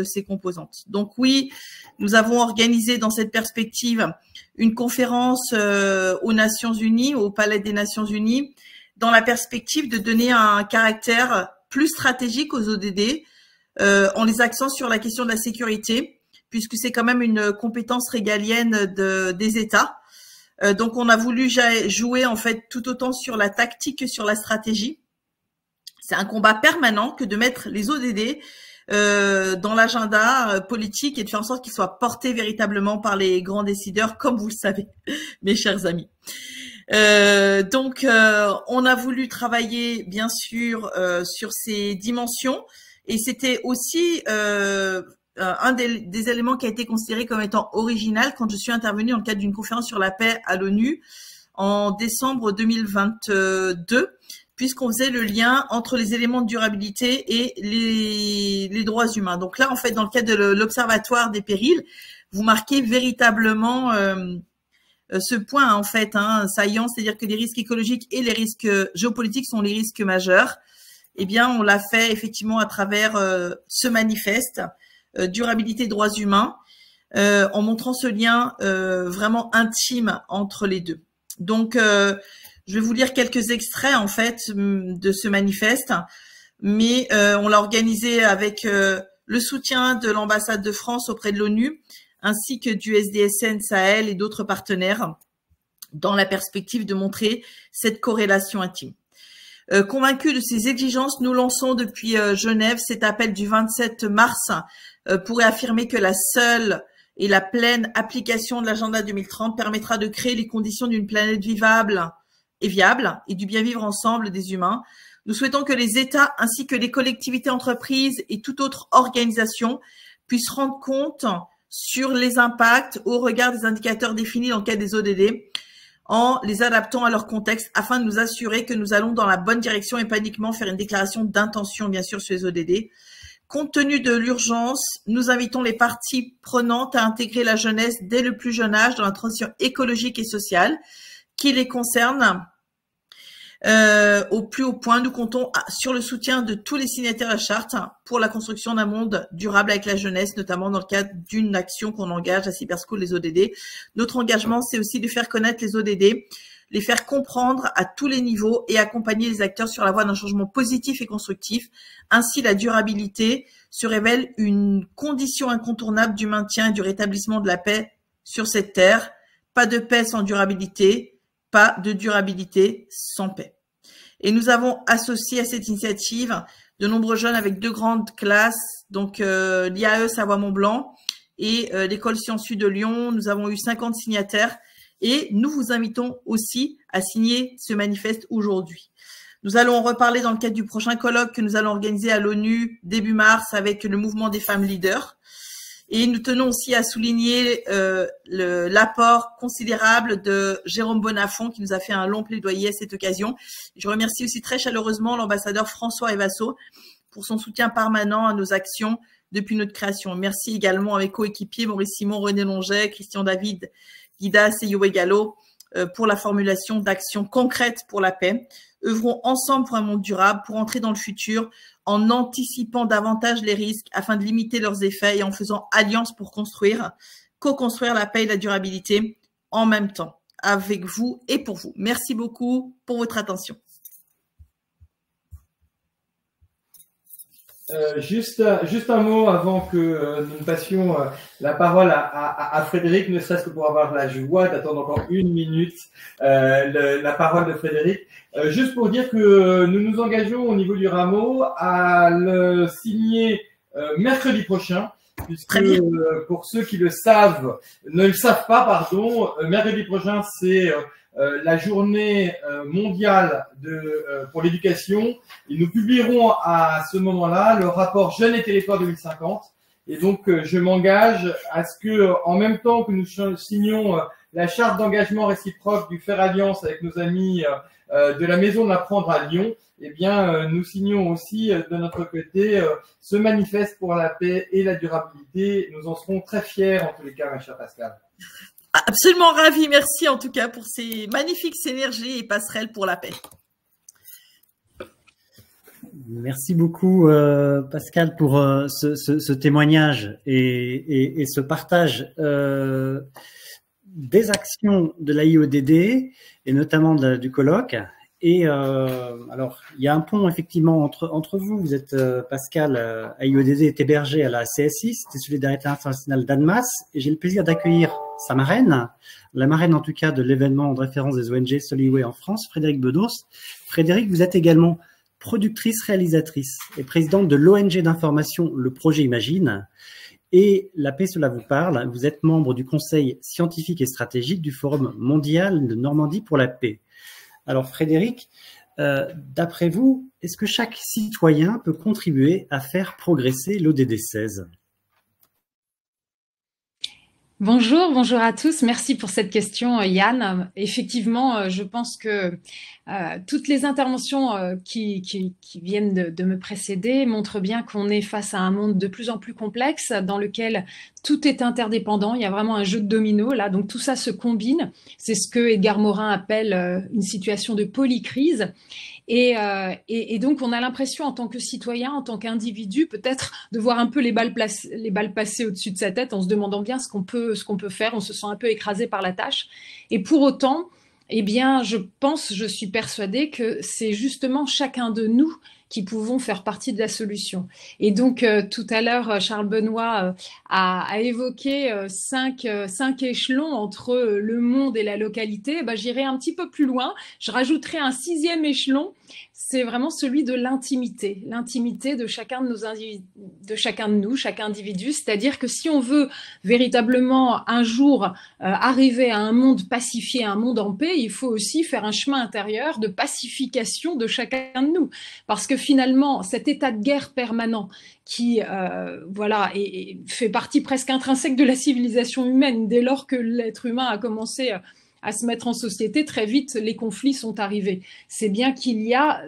ces composantes. Donc oui, nous avons organisé dans cette perspective une conférence aux Nations Unies, au Palais des Nations Unies, dans la perspective de donner un caractère plus stratégique aux ODD, en les axant sur la question de la sécurité, puisque c'est quand même une compétence régalienne des États. Donc on a voulu jouer en fait tout autant sur la tactique que sur la stratégie. C'est un combat permanent que de mettre les ODD dans l'agenda politique et de faire en sorte qu'ils soient portés véritablement par les grands décideurs, comme vous le savez, mes chers amis. Donc, on a voulu travailler, bien sûr, sur ces dimensions, et c'était aussi un des éléments qui a été considéré comme étant original quand je suis intervenue dans le cadre d'une conférence sur la paix à l'ONU en décembre 2022, puisqu'on faisait le lien entre les éléments de durabilité et les droits humains. Donc là, en fait, dans le cadre de l'Observatoire des périls, vous marquez véritablement ce point, en fait, saillant, c'est-à-dire que les risques écologiques et les risques géopolitiques sont les risques majeurs. On l'a fait effectivement à travers ce manifeste, durabilité et droits humains, en montrant ce lien vraiment intime entre les deux. Donc, je vais vous lire quelques extraits en fait de ce manifeste, mais on l'a organisé avec le soutien de l'ambassade de France auprès de l'ONU, ainsi que du SDSN Sahel et d'autres partenaires, dans la perspective de montrer cette corrélation intime. Convaincus de ces exigences, nous lançons depuis Genève cet appel du 27 mars pour réaffirmer que la seule et la pleine application de l'agenda 2030 permettra de créer les conditions d'une planète vivable et viable et du bien vivre ensemble des humains. Nous souhaitons que les États ainsi que les collectivités, entreprises et toute autre organisation puissent rendre compte sur les impacts au regard des indicateurs définis dans le cadre des ODD en les adaptant à leur contexte afin de nous assurer que nous allons dans la bonne direction et pas uniquement faire une déclaration d'intention bien sûr sur les ODD. Compte tenu de l'urgence, nous invitons les parties prenantes à intégrer la jeunesse dès le plus jeune âge dans la transition écologique et sociale qui les concerne. Au plus haut point, nous comptons sur le soutien de tous les signataires à la charte pour la construction d'un monde durable avec la jeunesse, notamment dans le cadre d'une action qu'on engage à Cyberschool, les ODD. Notre engagement, c'est aussi de faire connaître les ODD, les faire comprendre à tous les niveaux et accompagner les acteurs sur la voie d'un changement positif et constructif. Ainsi, la durabilité se révèle une condition incontournable du maintien et du rétablissement de la paix sur cette terre. Pas de paix sans durabilité, pas de durabilité sans paix. Et nous avons associé à cette initiative de nombreux jeunes avec 2 grandes classes, donc l'IAE Savoie-Mont-Blanc et l'école Sciences U de Lyon. Nous avons eu 50 signataires et nous vous invitons aussi à signer ce manifeste aujourd'hui. Nous allons en reparler dans le cadre du prochain colloque que nous allons organiser à l'ONU début mars avec le mouvement des femmes leaders. Et nous tenons aussi à souligner l'apport considérable de Jérôme Bonafont qui nous a fait un long plaidoyer à cette occasion. Je remercie aussi très chaleureusement l'ambassadeur François Evasso pour son soutien permanent à nos actions depuis notre création. Merci également à mes coéquipiers Maurice Simon, René Longet, Christian David, Guidas et Yoé Gallo pour la formulation d'actions concrètes pour la paix. Œuvrons ensemble pour un monde durable, pour entrer dans le futur en anticipant davantage les risques afin de limiter leurs effets et en faisant alliance pour construire, co-construire la paix et la durabilité en même temps, avec vous et pour vous. Merci beaucoup pour votre attention. Juste un mot avant que nous passions la parole à Frédéric, ne serait-ce que pour avoir la joie d'attendre encore 1 minute la parole de Frédéric. Juste pour dire que nous nous engageons au niveau du rameau à le signer mercredi prochain, puisque pour ceux qui ne le savent pas, pardon, mercredi prochain c'est la journée mondiale pour l'éducation. Et nous publierons à ce moment-là le rapport Jeunes et Territoires 2050. Et donc, je m'engage à ce que, en même temps que nous signons la charte d'engagement réciproque du Faire Alliance avec nos amis de la Maison de l'Apprendre à Lyon, eh bien, nous signons aussi de notre côté ce manifeste pour la paix et la durabilité. Nous en serons très fiers, en tous les cas, ma chère Pascale. Absolument ravi, merci en tout cas pour ces magnifiques synergies et passerelles pour la paix. Merci beaucoup Pascal pour ce témoignage et ce partage des actions de l'AIEDD et notamment du colloque. Et alors, il y a un pont effectivement entre vous. Vous êtes Pascal, AIEDD est hébergé à la CSI, Cité Solidarité Internationale d'Annemasse, et j'ai le plaisir d'accueillir sa marraine, la marraine en tout cas de l'événement de référence des ONG Soliway en France, Frédéric Bedos. Frédéric, vous êtes également productrice, réalisatrice et présidente de l'ONG d'information Le Projet Imagine. Et la paix, cela vous parle. Vous êtes membre du Conseil scientifique et stratégique du Forum mondial de Normandie pour la paix. Alors Frédéric, d'après vous, est-ce que chaque citoyen peut contribuer à faire progresser l'ODD 16 ? Bonjour à tous. Merci pour cette question, Yann. Effectivement, je pense que toutes les interventions qui viennent de me précéder montrent bien qu'on est face à un monde de plus en plus complexe dans lequel tout est interdépendant. Il y a vraiment un jeu de domino là, donc tout ça se combine. C'est ce que Edgar Morin appelle une situation de polycrise. Et donc, on a l'impression, en tant que citoyen, en tant qu'individu, peut-être de voir un peu les balles passer au-dessus de sa tête en se demandant bien ce qu'on peut faire. On se sent un peu écrasé par la tâche. Et pour autant, eh bien, je suis persuadée que c'est justement chacun de nous qui pouvons faire partie de la solution. Et donc, tout à l'heure, Charles Benoît a évoqué cinq échelons entre le monde et la localité. Ben, j'irai un petit peu plus loin. Je rajouterai un 6e échelon. C'est vraiment celui de l'intimité de chacun de nous, chaque individu. C'est-à-dire que si on veut véritablement un jour arriver à un monde pacifié, à un monde en paix, il faut aussi faire un chemin intérieur de pacification de chacun de nous. Parce que finalement, cet état de guerre permanent qui fait partie presque intrinsèque de la civilisation humaine dès lors que l'être humain a commencé à se mettre en société, très vite, les conflits sont arrivés. C'est bien qu'il y a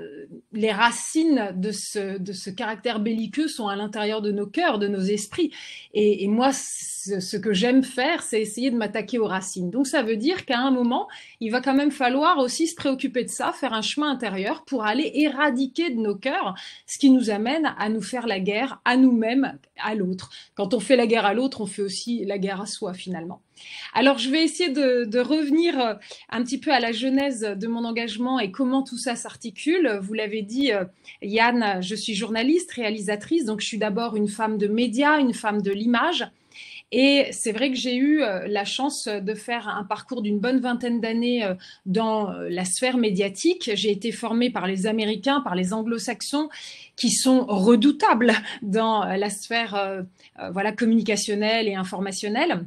les racines de ce caractère belliqueux sont à l'intérieur de nos cœurs, de nos esprits. Et moi, ce que j'aime faire, c'est essayer de m'attaquer aux racines. Donc ça veut dire qu'à un moment, il va quand même falloir aussi se préoccuper de ça, faire un chemin intérieur pour aller éradiquer de nos cœurs ce qui nous amène à nous faire la guerre à nous-mêmes, à l'autre. Quand on fait la guerre à l'autre, on fait aussi la guerre à soi finalement. Alors, je vais essayer de revenir un petit peu à la genèse de mon engagement et comment tout ça s'articule. Vous l'avez dit, Yann, je suis journaliste, réalisatrice, donc je suis d'abord une femme de médias, une femme de l'image. Et c'est vrai que j'ai eu la chance de faire un parcours d'une bonne vingtaine d'années dans la sphère médiatique. J'ai été formée par les Américains, par les Anglo-Saxons, qui sont redoutables dans la sphère voilà, communicationnelle et informationnelle.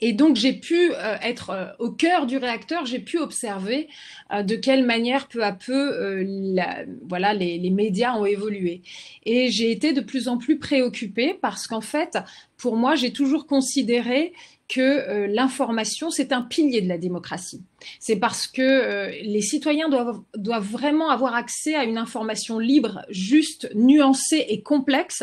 Et donc, j'ai pu être au cœur du réacteur, j'ai pu observer de quelle manière, peu à peu, voilà, les médias ont évolué. Et j'ai été de plus en plus préoccupée parce qu'en fait, pour moi, j'ai toujours considéré que l'information, c'est un pilier de la démocratie. C'est parce que les citoyens doivent vraiment avoir accès à une information libre, juste, nuancée et complexe,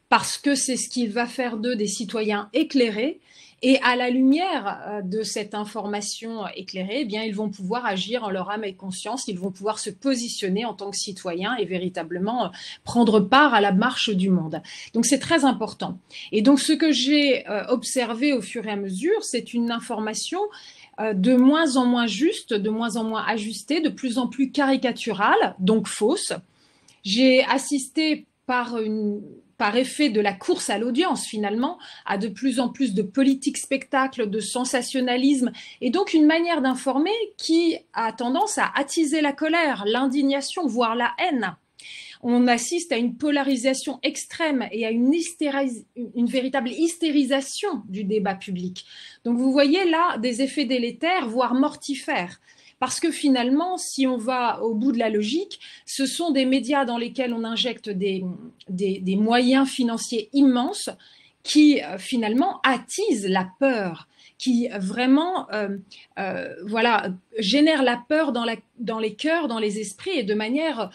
parce que c'est ce qui va faire d'eux des citoyens éclairés. Et à la lumière de cette information éclairée, eh bien, ils vont pouvoir agir en leur âme et conscience, ils vont pouvoir se positionner en tant que citoyens et véritablement prendre part à la marche du monde. Donc c'est très important. Et donc ce que j'ai observé au fur et à mesure, c'est une information de moins en moins juste, de moins en moins ajustée, de plus en plus caricaturale, donc fausse. J'ai assisté par effet de la course à l'audience, finalement, à de plus en plus de politique spectacle, de sensationnalisme, et donc une manière d'informer qui a tendance à attiser la colère, l'indignation, voire la haine. On assiste à une polarisation extrême et à une véritable hystérisation du débat public. Donc vous voyez là des effets délétères, voire mortifères. Parce que finalement, si on va au bout de la logique, ce sont des médias dans lesquels on injecte des moyens financiers immenses qui finalement attisent la peur, qui vraiment voilà, génèrent la peur dans les cœurs, dans les esprits et de manière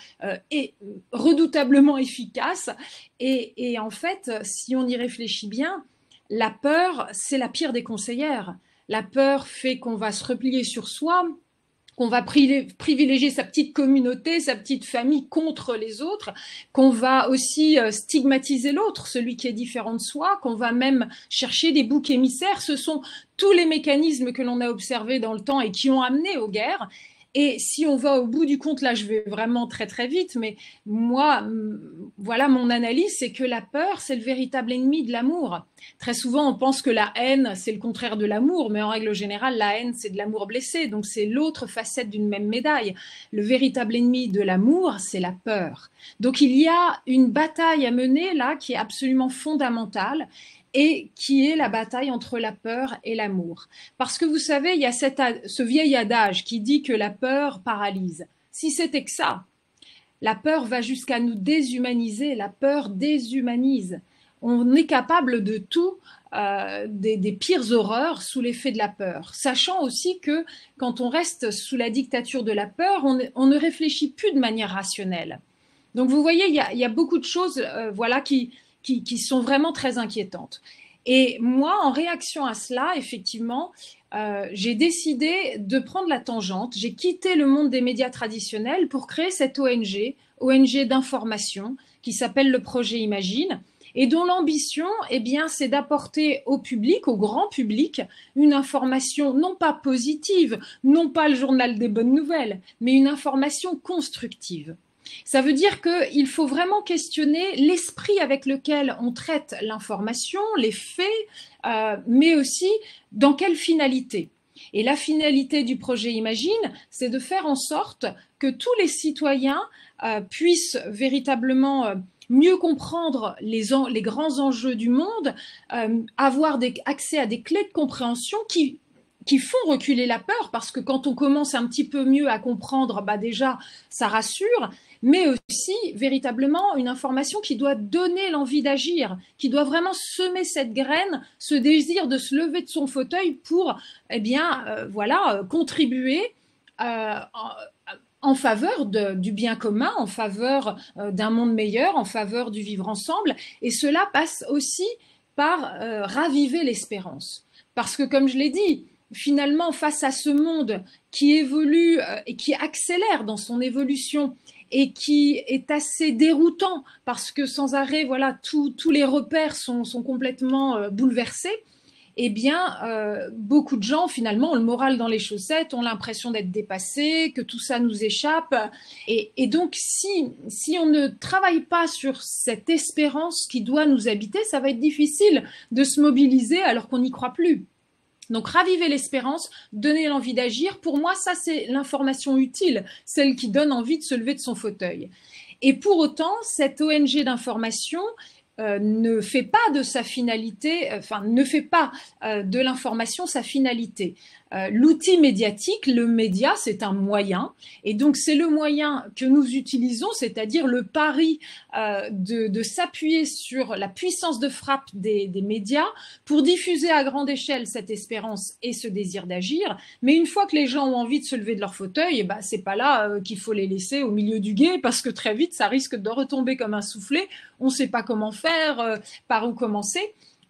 redoutablement efficace. Et en fait, si on y réfléchit bien, la peur, c'est la pire des conseillères. La peur fait qu'on va se replier sur soi, qu'on va privilégier sa petite communauté, sa petite famille contre les autres, qu'on va aussi stigmatiser l'autre, celui qui est différent de soi, qu'on va même chercher des boucs émissaires. Ce sont tous les mécanismes que l'on a observés dans le temps et qui ont amené aux guerres. Et si on va au bout du compte, là je vais vraiment très très vite, mais moi, voilà mon analyse, c'est que la peur, c'est le véritable ennemi de l'amour. Très souvent, on pense que la haine, c'est le contraire de l'amour, mais en règle générale, la haine, c'est de l'amour blessé, donc c'est l'autre facette d'une même médaille. Le véritable ennemi de l'amour, c'est la peur. Donc il y a une bataille à mener là qui est absolument fondamentale, et qui est la bataille entre la peur et l'amour. Parce que vous savez, il y a ce vieil adage qui dit que la peur paralyse. Si c'était que ça, la peur va jusqu'à nous déshumaniser, la peur déshumanise. On est capable de tout, des pires horreurs sous l'effet de la peur, sachant aussi que quand on reste sous la dictature de la peur, on ne réfléchit plus de manière rationnelle. Donc vous voyez, il y a beaucoup de choses voilà, qui sont vraiment très inquiétantes. Et moi, en réaction à cela, effectivement, j'ai décidé de prendre la tangente. J'ai quitté le monde des médias traditionnels pour créer cette ONG d'information qui s'appelle le Projet Imagine et dont l'ambition, eh bien, c'est d'apporter au public, au grand public, une information non pas positive, non pas le journal des bonnes nouvelles, mais une information constructive. Ça veut dire qu'il faut vraiment questionner l'esprit avec lequel on traite l'information, les faits, mais aussi dans quelle finalité. Et la finalité du projet Imagine, c'est de faire en sorte que tous les citoyens puissent véritablement mieux comprendre les grands enjeux du monde, avoir accès à des clés de compréhension qui qui font reculer la peur, parce que quand on commence un petit peu mieux à comprendre, bah déjà, ça rassure, mais aussi véritablement une information qui doit donner l'envie d'agir, qui doit vraiment semer cette graine, ce désir de se lever de son fauteuil pour, eh bien, voilà, contribuer en faveur du bien commun, en faveur d'un monde meilleur, en faveur du vivre ensemble. Et cela passe aussi par raviver l'espérance. Parce que, comme je l'ai dit, finalement, face à ce monde qui évolue et qui accélère dans son évolution et qui est assez déroutant parce que sans arrêt, voilà, tous les repères sont complètement bouleversés, eh bien, beaucoup de gens, finalement, ont le moral dans les chaussettes, ont l'impression d'être dépassés, que tout ça nous échappe. Et donc, si on ne travaille pas sur cette espérance qui doit nous habiter, ça va être difficile de se mobiliser alors qu'on n'y croit plus. Donc, raviver l'espérance, donner l'envie d'agir, pour moi, ça, c'est l'information utile, celle qui donne envie de se lever de son fauteuil. Et pour autant, cette ONG d'information ne fait pas de sa finalité, enfin, ne fait pas de l'information sa finalité. L'outil médiatique, le média, c'est un moyen, et donc c'est le moyen que nous utilisons, c'est-à-dire le pari de s'appuyer sur la puissance de frappe des médias pour diffuser à grande échelle cette espérance et ce désir d'agir. Mais une fois que les gens ont envie de se lever de leur fauteuil, bah, c'est pas là qu'il faut les laisser au milieu du gué, parce que très vite ça risque de retomber comme un soufflet. On ne sait pas comment faire, par où commencer.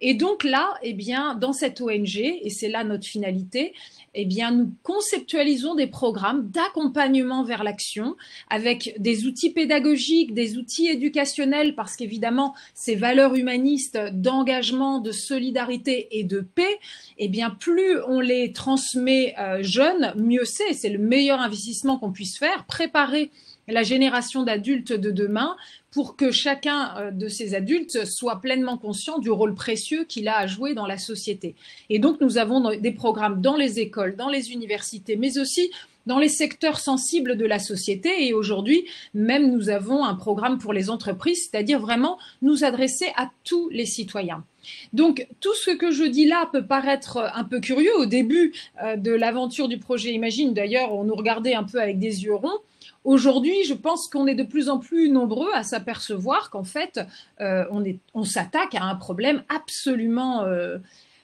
Et donc là, eh bien, dans cette ONG, et c'est là notre finalité, eh bien, nous conceptualisons des programmes d'accompagnement vers l'action avec des outils pédagogiques, des outils éducationnels, parce qu'évidemment, ces valeurs humanistes d'engagement, de solidarité et de paix, eh bien, plus on les transmet jeunes, mieux c'est. C'est le meilleur investissement qu'on puisse faire, préparer la génération d'adultes de demain pour que chacun de ces adultes soit pleinement conscient du rôle précieux qu'il a à jouer dans la société. Et donc, nous avons des programmes dans les écoles, dans les universités, mais aussi dans les secteurs sensibles de la société. Et aujourd'hui, même, nous avons un programme pour les entreprises, c'est-à-dire vraiment nous adresser à tous les citoyens. Donc, tout ce que je dis là peut paraître un peu curieux. Au début de l'aventure du projet Imagine, d'ailleurs, on nous regardait un peu avec des yeux ronds. Aujourd'hui, je pense qu'on est de plus en plus nombreux à s'apercevoir qu'en fait, on s'attaque à un problème absolument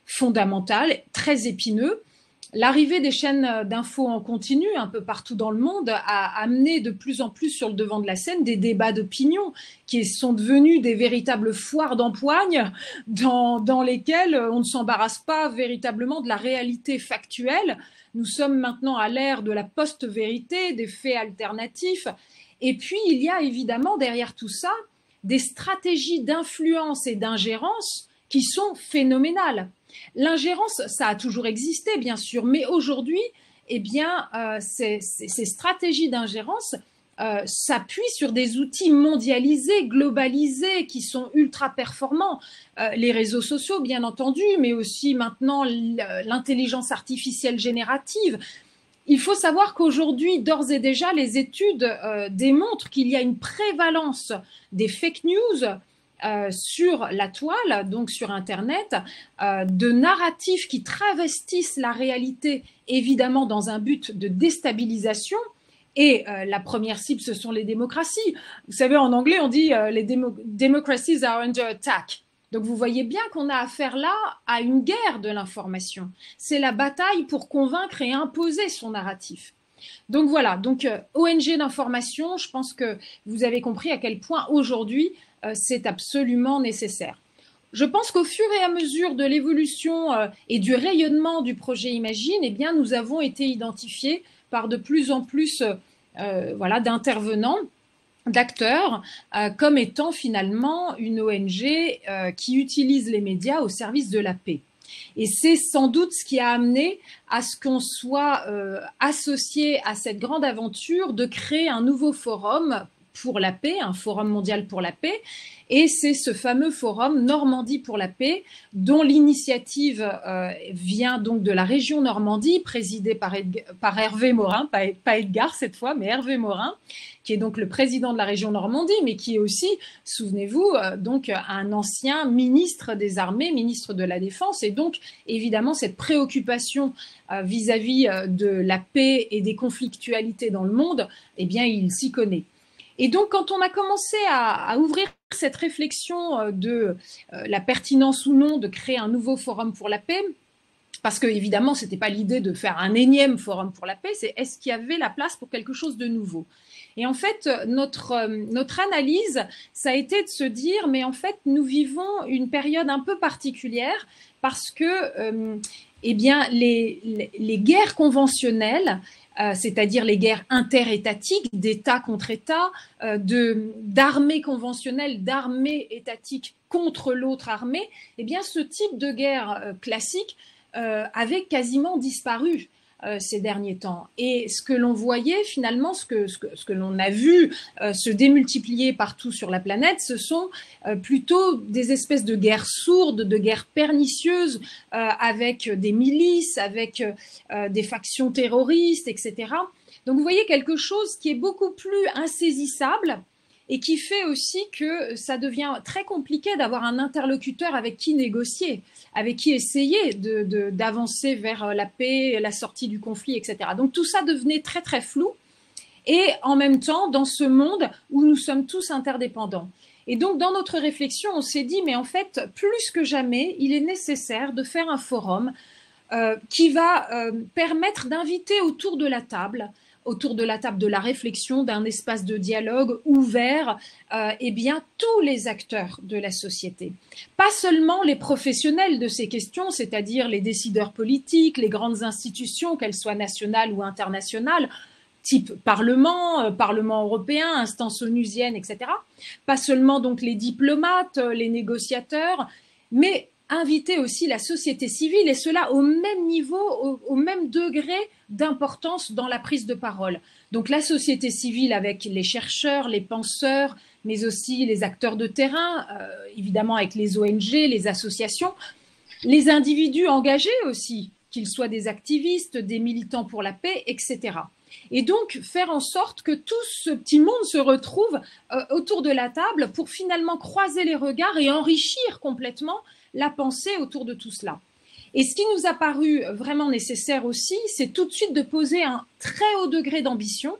fondamental, très épineux. L'arrivée des chaînes d'infos en continu un peu partout dans le monde a amené de plus en plus sur le devant de la scène des débats d'opinion qui sont devenus des véritables foires d'empoigne dans lesquelles on ne s'embarrasse pas véritablement de la réalité factuelle. Nous sommes maintenant à l'ère de la post-vérité, des faits alternatifs. Et puis, il y a évidemment derrière tout ça des stratégies d'influence et d'ingérence qui sont phénoménales. L'ingérence, ça a toujours existé, bien sûr, mais aujourd'hui, eh bien, ces stratégies d'ingérence s'appuient sur des outils mondialisés, globalisés, qui sont ultra performants. Les réseaux sociaux, bien entendu, mais aussi maintenant l'intelligence artificielle générative. Il faut savoir qu'aujourd'hui, d'ores et déjà, les études démontrent qu'il y a une prévalence des fake news sur la toile, donc sur Internet, de narratifs qui travestissent la réalité, évidemment dans un but de déstabilisation. Et la première cible, ce sont les démocraties. Vous savez, en anglais, on dit les democracies are under attack. Donc, vous voyez bien qu'on a affaire là à une guerre de l'information. C'est la bataille pour convaincre et imposer son narratif. Donc voilà, donc ONG d'information, je pense que vous avez compris à quel point aujourd'hui c'est absolument nécessaire. Je pense qu'au fur et à mesure de l'évolution et du rayonnement du projet Imagine, eh bien, nous avons été identifiés par de plus en plus voilà, d'intervenants, d'acteurs, comme étant finalement une ONG qui utilise les médias au service de la paix. Et c'est sans doute ce qui a amené à ce qu'on soit associé à cette grande aventure de créer un nouveau forum pour la paix, un forum mondial pour la paix. Et c'est ce fameux forum Normandie pour la paix, dont l'initiative vient donc de la région Normandie, présidée par Hervé Morin, pas Edgar cette fois, mais Hervé Morin, qui est donc le président de la région Normandie, mais qui est aussi, souvenez-vous, donc un ancien ministre des Armées, ministre de la Défense, et donc évidemment cette préoccupation vis-à-vis de la paix et des conflictualités dans le monde, eh bien il s'y connaît. Et donc, quand on a commencé à ouvrir cette réflexion de la pertinence ou non de créer un nouveau forum pour la paix, parce que évidemment, ce n'était pas l'idée de faire un énième forum pour la paix, c'est est-ce qu'il y avait la place pour quelque chose de nouveau? Et en fait, notre analyse, ça a été de se dire, mais en fait, nous vivons une période un peu particulière parce que, eh bien, les guerres conventionnelles, c'est-à-dire les guerres interétatiques, d'État contre État, d'armées conventionnelles, d'armées étatiques contre l'autre armée, eh bien, ce type de guerre classique avait quasiment disparu ces derniers temps. Et ce que l'on voyait finalement, ce que l'on a vu se démultiplier partout sur la planète, ce sont plutôt des espèces de guerres sourdes, de guerres pernicieuses, avec des milices, avec des factions terroristes, etc. Donc vous voyez quelque chose qui est beaucoup plus insaisissable et qui fait aussi que ça devient très compliqué d'avoir un interlocuteur avec qui négocier, avec qui essayer d'avancer vers la paix, la sortie du conflit, etc. Donc tout ça devenait très très flou et en même temps dans ce monde où nous sommes tous interdépendants. Et donc dans notre réflexion, on s'est dit mais en fait plus que jamais, il est nécessaire de faire un forum qui va permettre d'inviter autour de la table de la réflexion, d'un espace de dialogue ouvert, eh bien, tous les acteurs de la société. Pas seulement les professionnels de ces questions, c'est-à-dire les décideurs politiques, les grandes institutions, qu'elles soient nationales ou internationales, type Parlement, Parlement européen, instances onusiennes, etc. Pas seulement donc les diplomates, les négociateurs, mais inviter aussi la société civile et cela au même niveau, au même degré d'importance dans la prise de parole. Donc la société civile avec les chercheurs, les penseurs, mais aussi les acteurs de terrain, évidemment avec les ONG, les associations, les individus engagés aussi, qu'ils soient des activistes, des militants pour la paix, etc. Et donc faire en sorte que tout ce petit monde se retrouve autour de la table pour finalement croiser les regards et enrichir complètement la pensée autour de tout cela. Et ce qui nous a paru vraiment nécessaire aussi, c'est tout de suite de poser un très haut degré d'ambition,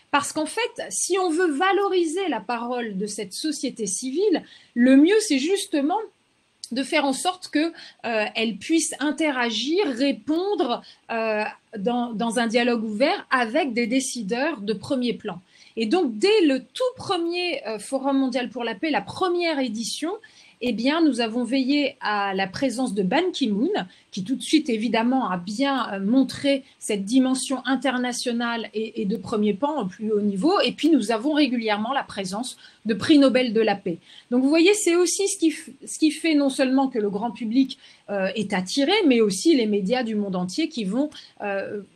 parce qu'en fait, si on veut valoriser la parole de cette société civile, le mieux, c'est justement de faire en sorte qu'elle puisse interagir, répondre dans un dialogue ouvert avec des décideurs de premier plan. Et donc, dès le tout premier Forum mondial pour la paix, la première édition, eh bien, nous avons veillé à la présence de Ban Ki-moon, qui tout de suite, évidemment, a bien montré cette dimension internationale et de premier plan au plus haut niveau. Et puis, nous avons régulièrement la présence de prix Nobel de la paix. Donc, vous voyez, c'est aussi ce qui fait non seulement que le grand public est attiré, mais aussi les médias du monde entier qui vont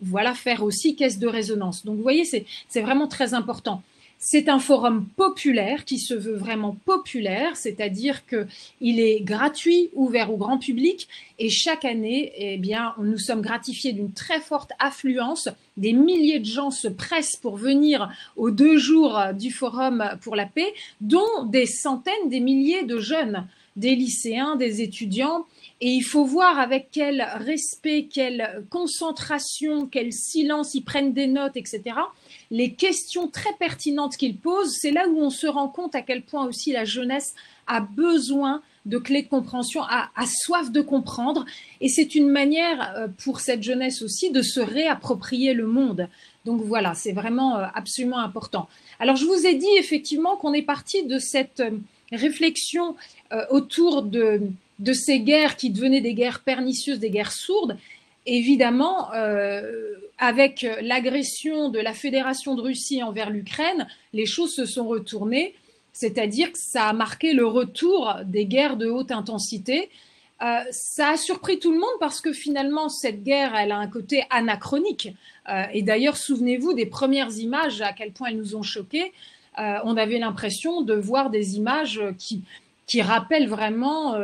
voilà, faire aussi caisse de résonance. Donc, vous voyez, c'est vraiment très important. C'est un forum populaire qui se veut vraiment populaire, c'est-à-dire qu'il est gratuit, ouvert au grand public et chaque année, eh bien, nous sommes gratifiés d'une très forte affluence. Des milliers de gens se pressent pour venir aux 2 jours du Forum pour la paix, dont des centaines, des milliers de jeunes, des lycéens, des étudiants. Et il faut voir avec quel respect, quelle concentration, quel silence ils prennent des notes, etc. Les questions très pertinentes qu'ils posent, c'est là où on se rend compte à quel point aussi la jeunesse a besoin de clés de compréhension, a soif de comprendre. Et c'est une manière pour cette jeunesse aussi de se réapproprier le monde. Donc voilà, c'est vraiment absolument important. Alors je vous ai dit effectivement qu'on est parti de cette réflexion autour de ces guerres qui devenaient des guerres pernicieuses, des guerres sourdes. Évidemment, avec l'agression de la Fédération de Russie envers l'Ukraine, les choses se sont retournées, c'est-à-dire que ça a marqué le retour des guerres de haute intensité. Ça a surpris tout le monde parce que finalement, cette guerre, elle a un côté anachronique. Et d'ailleurs, souvenez-vous des premières images, à quel point elles nous ont choqués. on avait l'impression de voir des images qui rappellent vraiment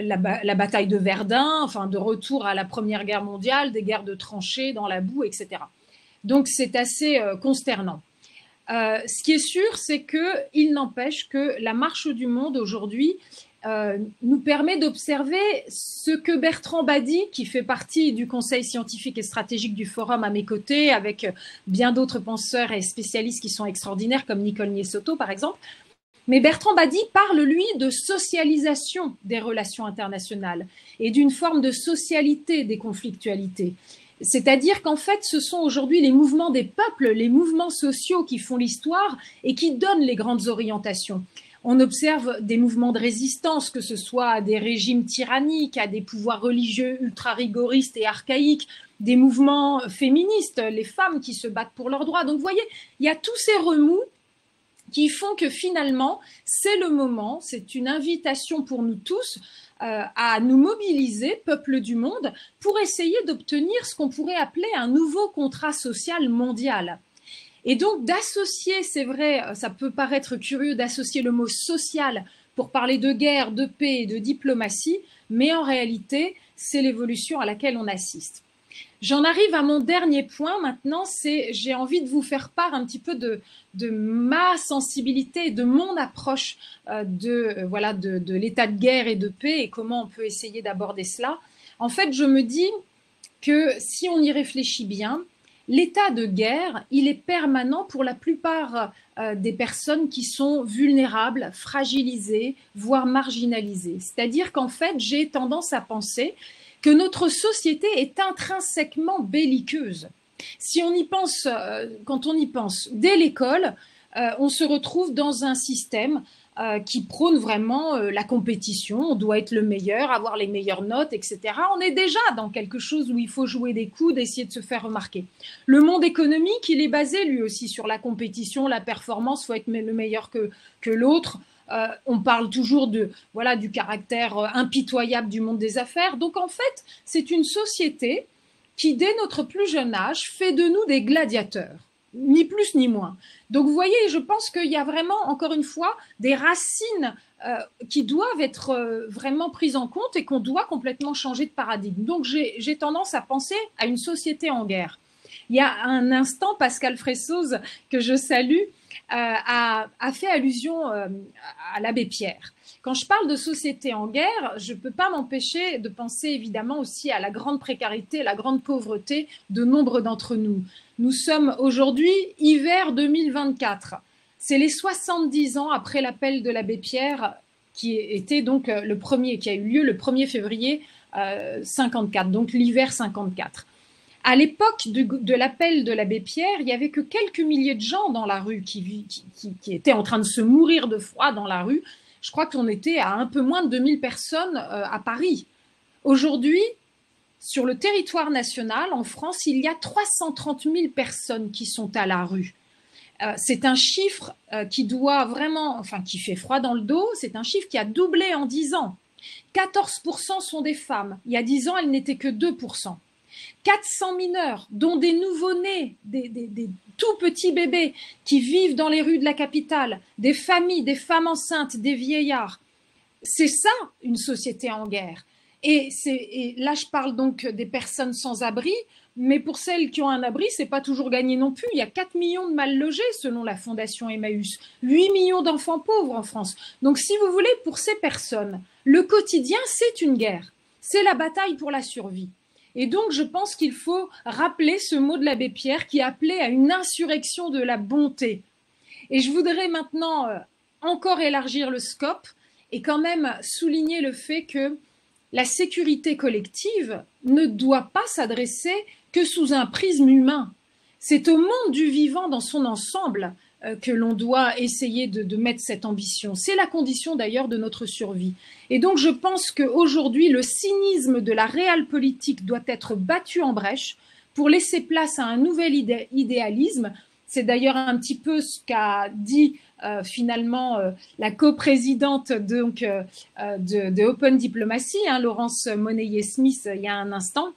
la bataille de Verdun, enfin de retour à la Première Guerre mondiale, des guerres de tranchées dans la boue, etc. Donc c'est assez consternant. Ce qui est sûr, c'est qu'il n'empêche que la marche du monde aujourd'hui nous permet d'observer ce que Bertrand Badi, qui fait partie du Conseil scientifique et stratégique du Forum à mes côtés, avec bien d'autres penseurs et spécialistes qui sont extraordinaires, comme Nicole Niesotto par exemple. Mais Bertrand Badi parle, lui, de socialisation des relations internationales et d'une forme de socialité des conflictualités. C'est-à-dire qu'en fait, ce sont aujourd'hui les mouvements des peuples, les mouvements sociaux qui font l'histoire et qui donnent les grandes orientations. On observe des mouvements de résistance, que ce soit à des régimes tyranniques, à des pouvoirs religieux ultra-rigoristes et archaïques, des mouvements féministes, les femmes qui se battent pour leurs droits. Donc vous voyez, il y a tous ces remous qui font que finalement, c'est le moment, c'est une invitation pour nous tous à nous mobiliser, peuple du monde, pour essayer d'obtenir ce qu'on pourrait appeler un nouveau contrat social mondial. Et donc d'associer, c'est vrai, ça peut paraître curieux d'associer le mot social pour parler de guerre, de paix et de diplomatie, mais en réalité, c'est l'évolution à laquelle on assiste. J'en arrive à mon dernier point maintenant, c'est j'ai envie de vous faire part un petit peu de ma sensibilité, de mon approche de l'état de guerre et de paix et comment on peut essayer d'aborder cela. En fait, je me dis que si on y réfléchit bien, l'état de guerre, il est permanent pour la plupart des personnes qui sont vulnérables, fragilisées, voire marginalisées. C'est-à-dire qu'en fait, j'ai tendance à penser que notre société est intrinsèquement belliqueuse. Si on y pense, quand on y pense, dès l'école, on se retrouve dans un système qui prône vraiment la compétition, on doit être le meilleur, avoir les meilleures notes, etc. On est déjà dans quelque chose où il faut jouer des coudes, essayer de se faire remarquer. Le monde économique, il est basé lui aussi sur la compétition, la performance, il faut être le meilleur que l'autre. On parle toujours du caractère impitoyable du monde des affaires. Donc en fait, c'est une société qui, dès notre plus jeune âge, fait de nous des gladiateurs, ni plus ni moins. Donc vous voyez, je pense qu'il y a vraiment, encore une fois, des racines qui doivent être vraiment prises en compte et qu'on doit complètement changer de paradigme. Donc j'ai tendance à penser à une société en guerre. Il y a un instant, Pascal Fressoz, que je salue, a fait allusion à l'abbé Pierre. Quand je parle de société en guerre, je ne peux pas m'empêcher de penser évidemment aussi à la grande précarité, la grande pauvreté de nombre d'entre nous. Nous sommes aujourd'hui hiver 2024. C'est les 70 ans après l'appel de l'abbé Pierre qui était donc le premier, qui a eu lieu le 1er février 54, donc l'hiver 54. À l'époque de l'appel de l'abbé Pierre, il n'y avait que quelques milliers de gens dans la rue qui étaient en train de se mourir de froid dans la rue. Je crois qu'on était à un peu moins de 2000 personnes à Paris. Aujourd'hui, sur le territoire national, en France, il y a 330 000 personnes qui sont à la rue. C'est un chiffre qui doit vraiment, enfin qui fait froid dans le dos, c'est un chiffre qui a doublé en 10 ans. 14% sont des femmes. Il y a 10 ans, elles n'étaient que 2%. 400 mineurs, dont des nouveau-nés, des tout petits bébés qui vivent dans les rues de la capitale, des familles, des femmes enceintes, des vieillards. C'est ça, une société en guerre. Et là, je parle donc des personnes sans abri, mais pour celles qui ont un abri, c'est pas toujours gagné non plus. Il y a 4 millions de mal logés selon la Fondation Emmaüs, 8 millions d'enfants pauvres en France. Donc, si vous voulez, pour ces personnes, le quotidien, c'est une guerre. C'est la bataille pour la survie. Et donc, je pense qu'il faut rappeler ce mot de l'abbé Pierre qui appelait à une insurrection de la bonté. Et je voudrais maintenant encore élargir le scope et quand même souligner le fait que la sécurité collective ne doit pas s'adresser que sous un prisme humain. C'est au monde du vivant dans son ensemble que l'on doit essayer de mettre cette ambition. C'est la condition d'ailleurs de notre survie. Et donc je pense qu'aujourd'hui, le cynisme de la réelle politique doit être battu en brèche pour laisser place à un nouvel idéalisme. C'est d'ailleurs un petit peu ce qu'a dit finalement la coprésidente de Open Diplomacy, Laurence Monneiller-Smith, il y a un instant,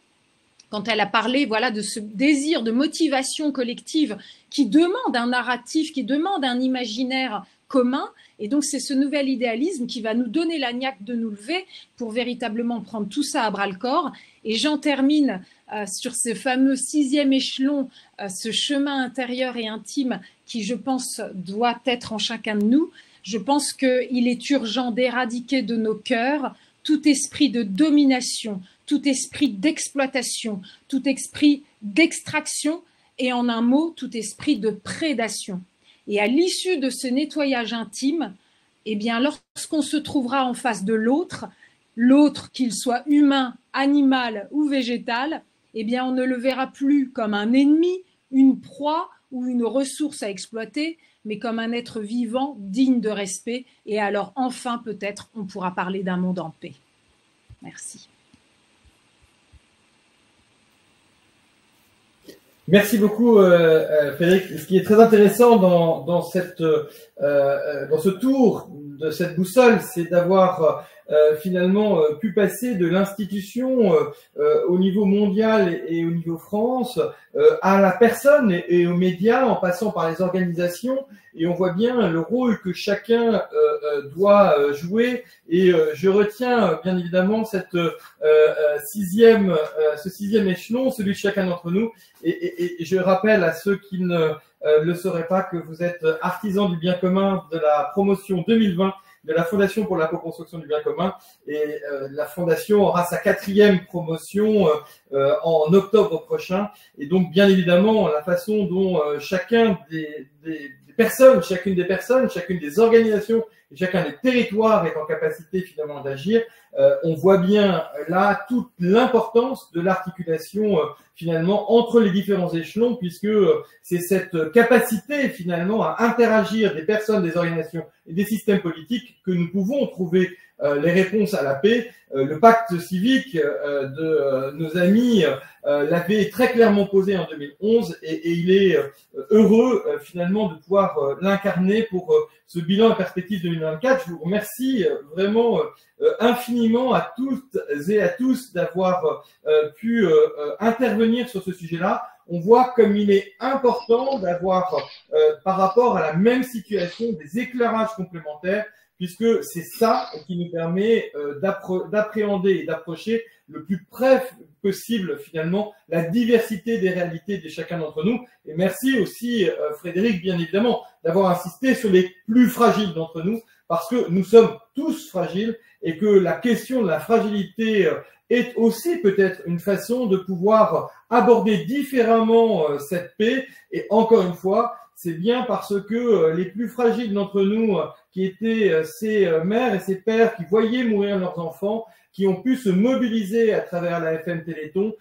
quand elle a parlé voilà, de ce désir de motivation collective qui demande un narratif, qui demande un imaginaire commun. Et donc, c'est ce nouvel idéalisme qui va nous donner la niaque de nous lever pour véritablement prendre tout ça à bras-le-corps. Et j'en termine sur ce fameux 6e échelon, ce chemin intérieur et intime qui, je pense, doit être en chacun de nous. Je pense qu'il est urgent d'éradiquer de nos cœurs tout esprit de domination, tout esprit d'exploitation, tout esprit d'extraction et en un mot, tout esprit de prédation. Et à l'issue de ce nettoyage intime, eh bien, lorsqu'on se trouvera en face de l'autre, qu'il soit humain, animal ou végétal, eh bien, on ne le verra plus comme un ennemi, une proie ou une ressource à exploiter, mais comme un être vivant digne de respect. Et alors, enfin, peut-être, on pourra parler d'un monde en paix. Merci. Merci beaucoup, Frédéric. Ce qui est très intéressant dans ce tour de cette boussole, c'est d'avoir finalement pu passer de l'institution au niveau mondial et au niveau France à la personne et aux médias, en passant par les organisations. Et on voit bien le rôle que chacun doit jouer. Et je retiens bien évidemment ce 6e échelon, celui de chacun d'entre nous. Et je rappelle à ceux qui ne le sauraient pas que vous êtes artisan du bien commun de la promotion 2020 de la Fondation pour la co-construction du bien commun. Et la Fondation aura sa 4e promotion en octobre prochain. Et donc, bien évidemment, la façon dont chacune des personnes, chacune des organisations et chacun des territoires est en capacité finalement d'agir, on voit bien là toute l'importance de l'articulation finalement entre les différents échelons, puisque c'est cette capacité finalement à interagir des personnes, des organisations et des systèmes politiques que nous pouvons trouver les réponses à la paix. Le pacte civique de nos amis l'avait très clairement posé en 2011 et il est heureux finalement de pouvoir l'incarner pour ce bilan et perspective 2024. Je vous remercie vraiment infiniment à toutes et à tous d'avoir pu intervenir sur ce sujet-là. On voit comme il est important d'avoir par rapport à la même situation des éclairages complémentaires, puisque c'est ça qui nous permet d'appréhender et d'approcher le plus près possible finalement la diversité des réalités de chacun d'entre nous. Et merci aussi Frédéric, bien évidemment, d'avoir insisté sur les plus fragiles d'entre nous, parce que nous sommes tous fragiles et que la question de la fragilité est aussi peut-être une façon de pouvoir aborder différemment cette paix. Et encore une fois, c'est bien parce que les plus fragiles d'entre nous, qui étaient ces mères et ces pères qui voyaient mourir leurs enfants, qui ont pu se mobiliser à travers la FM Téléthon,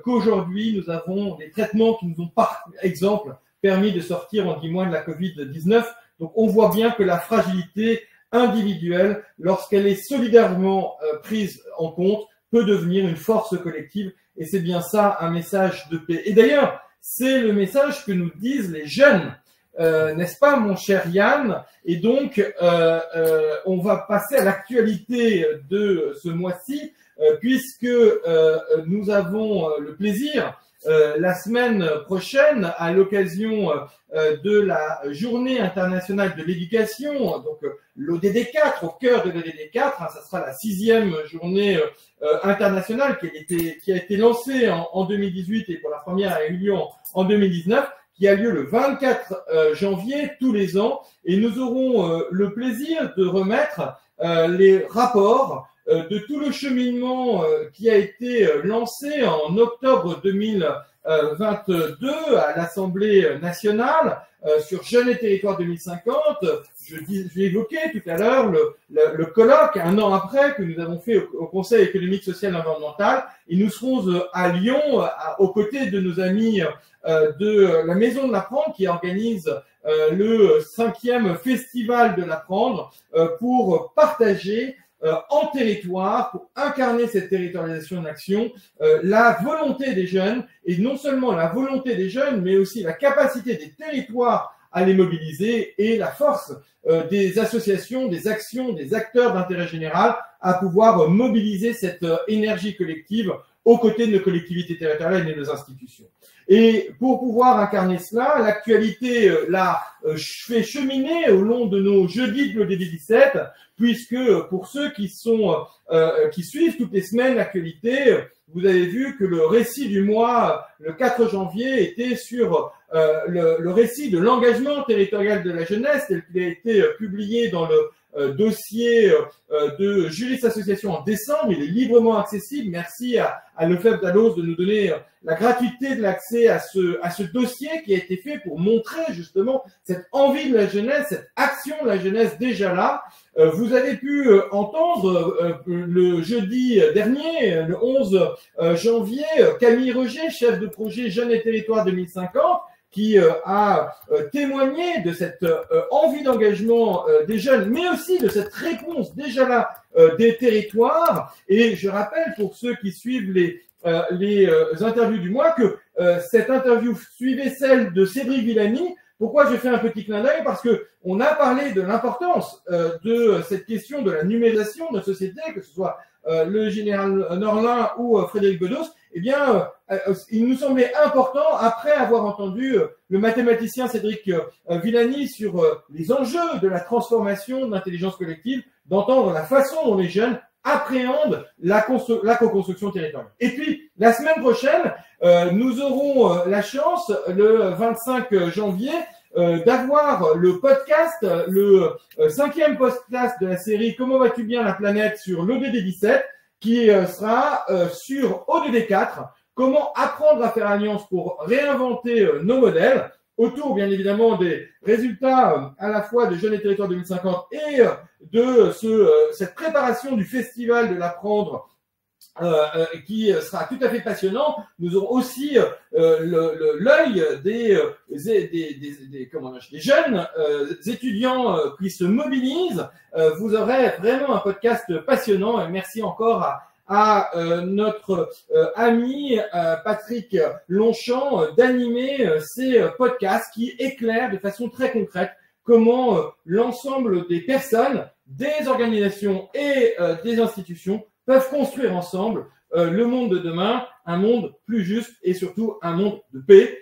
qu'aujourd'hui nous avons des traitements qui nous ont par exemple permis de sortir en 10 mois de la Covid-19. Donc on voit bien que la fragilité individuelle, lorsqu'elle est solidairement prise en compte, peut devenir une force collective. Et c'est bien ça un message de paix. Et d'ailleurs, c'est le message que nous disent les jeunes. N'est-ce pas, mon cher Yann? Et donc, on va passer à l'actualité de ce mois-ci, puisque nous avons le plaisir, la semaine prochaine, à l'occasion de la Journée internationale de l'éducation, donc l'ODD4, au cœur de l'ODD4, ça sera la 6e journée internationale qui a été lancée en 2018 et pour la première a eu lieu en 2019. Qui a lieu le 24 janvier tous les ans, et nous aurons le plaisir de remettre les rapports de tout le cheminement qui a été lancé en octobre 2022 à l'Assemblée nationale sur Jeunes et Territoires 2050. Je l'ai évoqué tout à l'heure, le colloque, un an après, que nous avons fait au Conseil économique, social et environnemental. Et nous serons à Lyon, aux côtés de nos amis de la Maison de l'Apprendre, qui organise le 5e festival de l'Apprendre, pour partager en territoire, pour incarner cette territorialisation de l'action, la volonté des jeunes, et non seulement la volonté des jeunes, mais aussi la capacité des territoires à les mobiliser et la force des associations, des actions, des acteurs d'intérêt général à pouvoir mobiliser cette énergie collective aux côtés de nos collectivités territoriales et de nos institutions. Et pour pouvoir incarner cela, l'actualité l'a fait cheminer au long de nos jeudis de l'ODD 17, puisque pour ceux qui suivent toutes les semaines l'actualité, vous avez vu que le récit du mois, le 4 janvier, était sur le récit de l'engagement territorial de la jeunesse, tel qu'il a été publié dans le dossier de Juris Association en décembre. Il est librement accessible. Merci à Lefebvre Dalloz de nous donner la gratuité de l'accès à ce dossier qui a été fait pour montrer justement cette envie de la jeunesse, cette action de la jeunesse déjà là. Vous avez pu entendre le jeudi dernier, le 11 janvier, Camille Roger, chef de projet Jeunes et Territoires 2050, qui a témoigné de cette envie d'engagement des jeunes, mais aussi de cette réponse déjà là des territoires. Et je rappelle pour ceux qui suivent les interviews du mois que cette interview suivait celle de Cédric Villani. Pourquoi je fais un petit clin d'œil? Parce que on a parlé de l'importance de cette question de la numérisation de notre société, que ce soit le général Norlin ou Frédéric Bedos. Eh bien, il nous semblait important, après avoir entendu le mathématicien Cédric Villani sur les enjeux de la transformation de l'intelligence collective, d'entendre la façon dont les jeunes appréhendent la co-construction territoriale. Et puis, la semaine prochaine, nous aurons la chance, le 25 janvier, d'avoir le podcast, le 5e podcast de la série Comment vas-tu bien la planète sur l'ODD 17, qui sera sur ODD 4, comment apprendre à faire alliance pour réinventer nos modèles, autour bien évidemment des résultats à la fois de Jeunes et Territoires 2050 et de cette préparation du festival de l'apprendre qui sera tout à fait passionnant. Nous aurons aussi l'œil des jeunes étudiants qui se mobilisent. Vous aurez vraiment un podcast passionnant et merci encore à notre ami Patrick Longchamp d'animer ces podcasts qui éclairent de façon très concrète comment l'ensemble des personnes, des organisations et des institutions peuvent construire ensemble le monde de demain, un monde plus juste et surtout un monde de paix.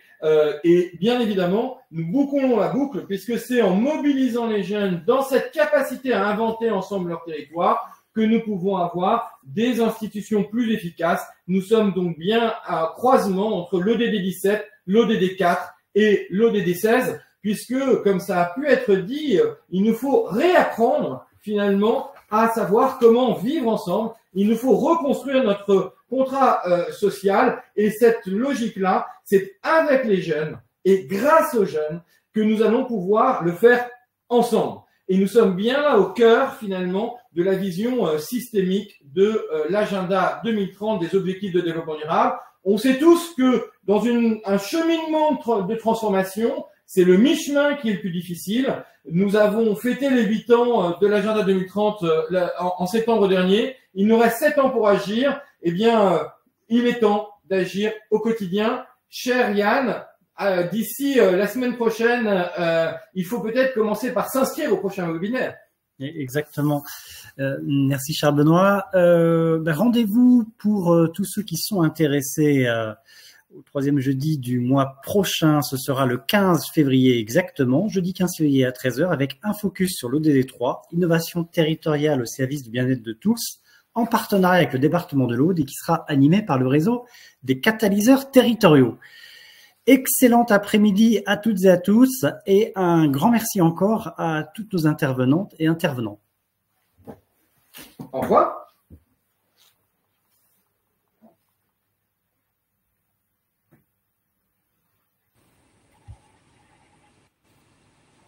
Et bien évidemment, nous bouclons la boucle puisque c'est en mobilisant les jeunes dans cette capacité à inventer ensemble leur territoire que nous pouvons avoir des institutions plus efficaces. Nous sommes donc bien à croisement entre l'ODD 17, l'ODD 4 et l'ODD 16, puisque, comme ça a pu être dit, il nous faut réapprendre finalement à savoir comment vivre ensemble. Il nous faut reconstruire notre contrat social et cette logique-là, c'est avec les jeunes et grâce aux jeunes que nous allons pouvoir le faire ensemble. Et nous sommes bien là au cœur finalement de la vision systémique de l'agenda 2030 des objectifs de développement durable. On sait tous que dans un cheminement de transformation, c'est le mi-chemin qui est le plus difficile. Nous avons fêté les 8 ans de l'agenda 2030 en septembre dernier. Il nous reste 7 ans pour agir. Eh bien, il est temps d'agir au quotidien. Cher Yann, d'ici la semaine prochaine, il faut peut-être commencer par s'inscrire au prochain webinaire. Exactement. Merci Charles Benoît. Rendez-vous pour tous ceux qui sont intéressés au 3e jeudi du mois prochain. Ce sera le 15 février exactement, jeudi 15 février à 13h, avec un focus sur l'ODD 3, innovation territoriale au service du bien-être de tous, en partenariat avec le département de l'Aude et qui sera animé par le réseau des catalyseurs territoriaux. Excellent après-midi à toutes et à tous et un grand merci encore à toutes nos intervenantes et intervenants. Au revoir.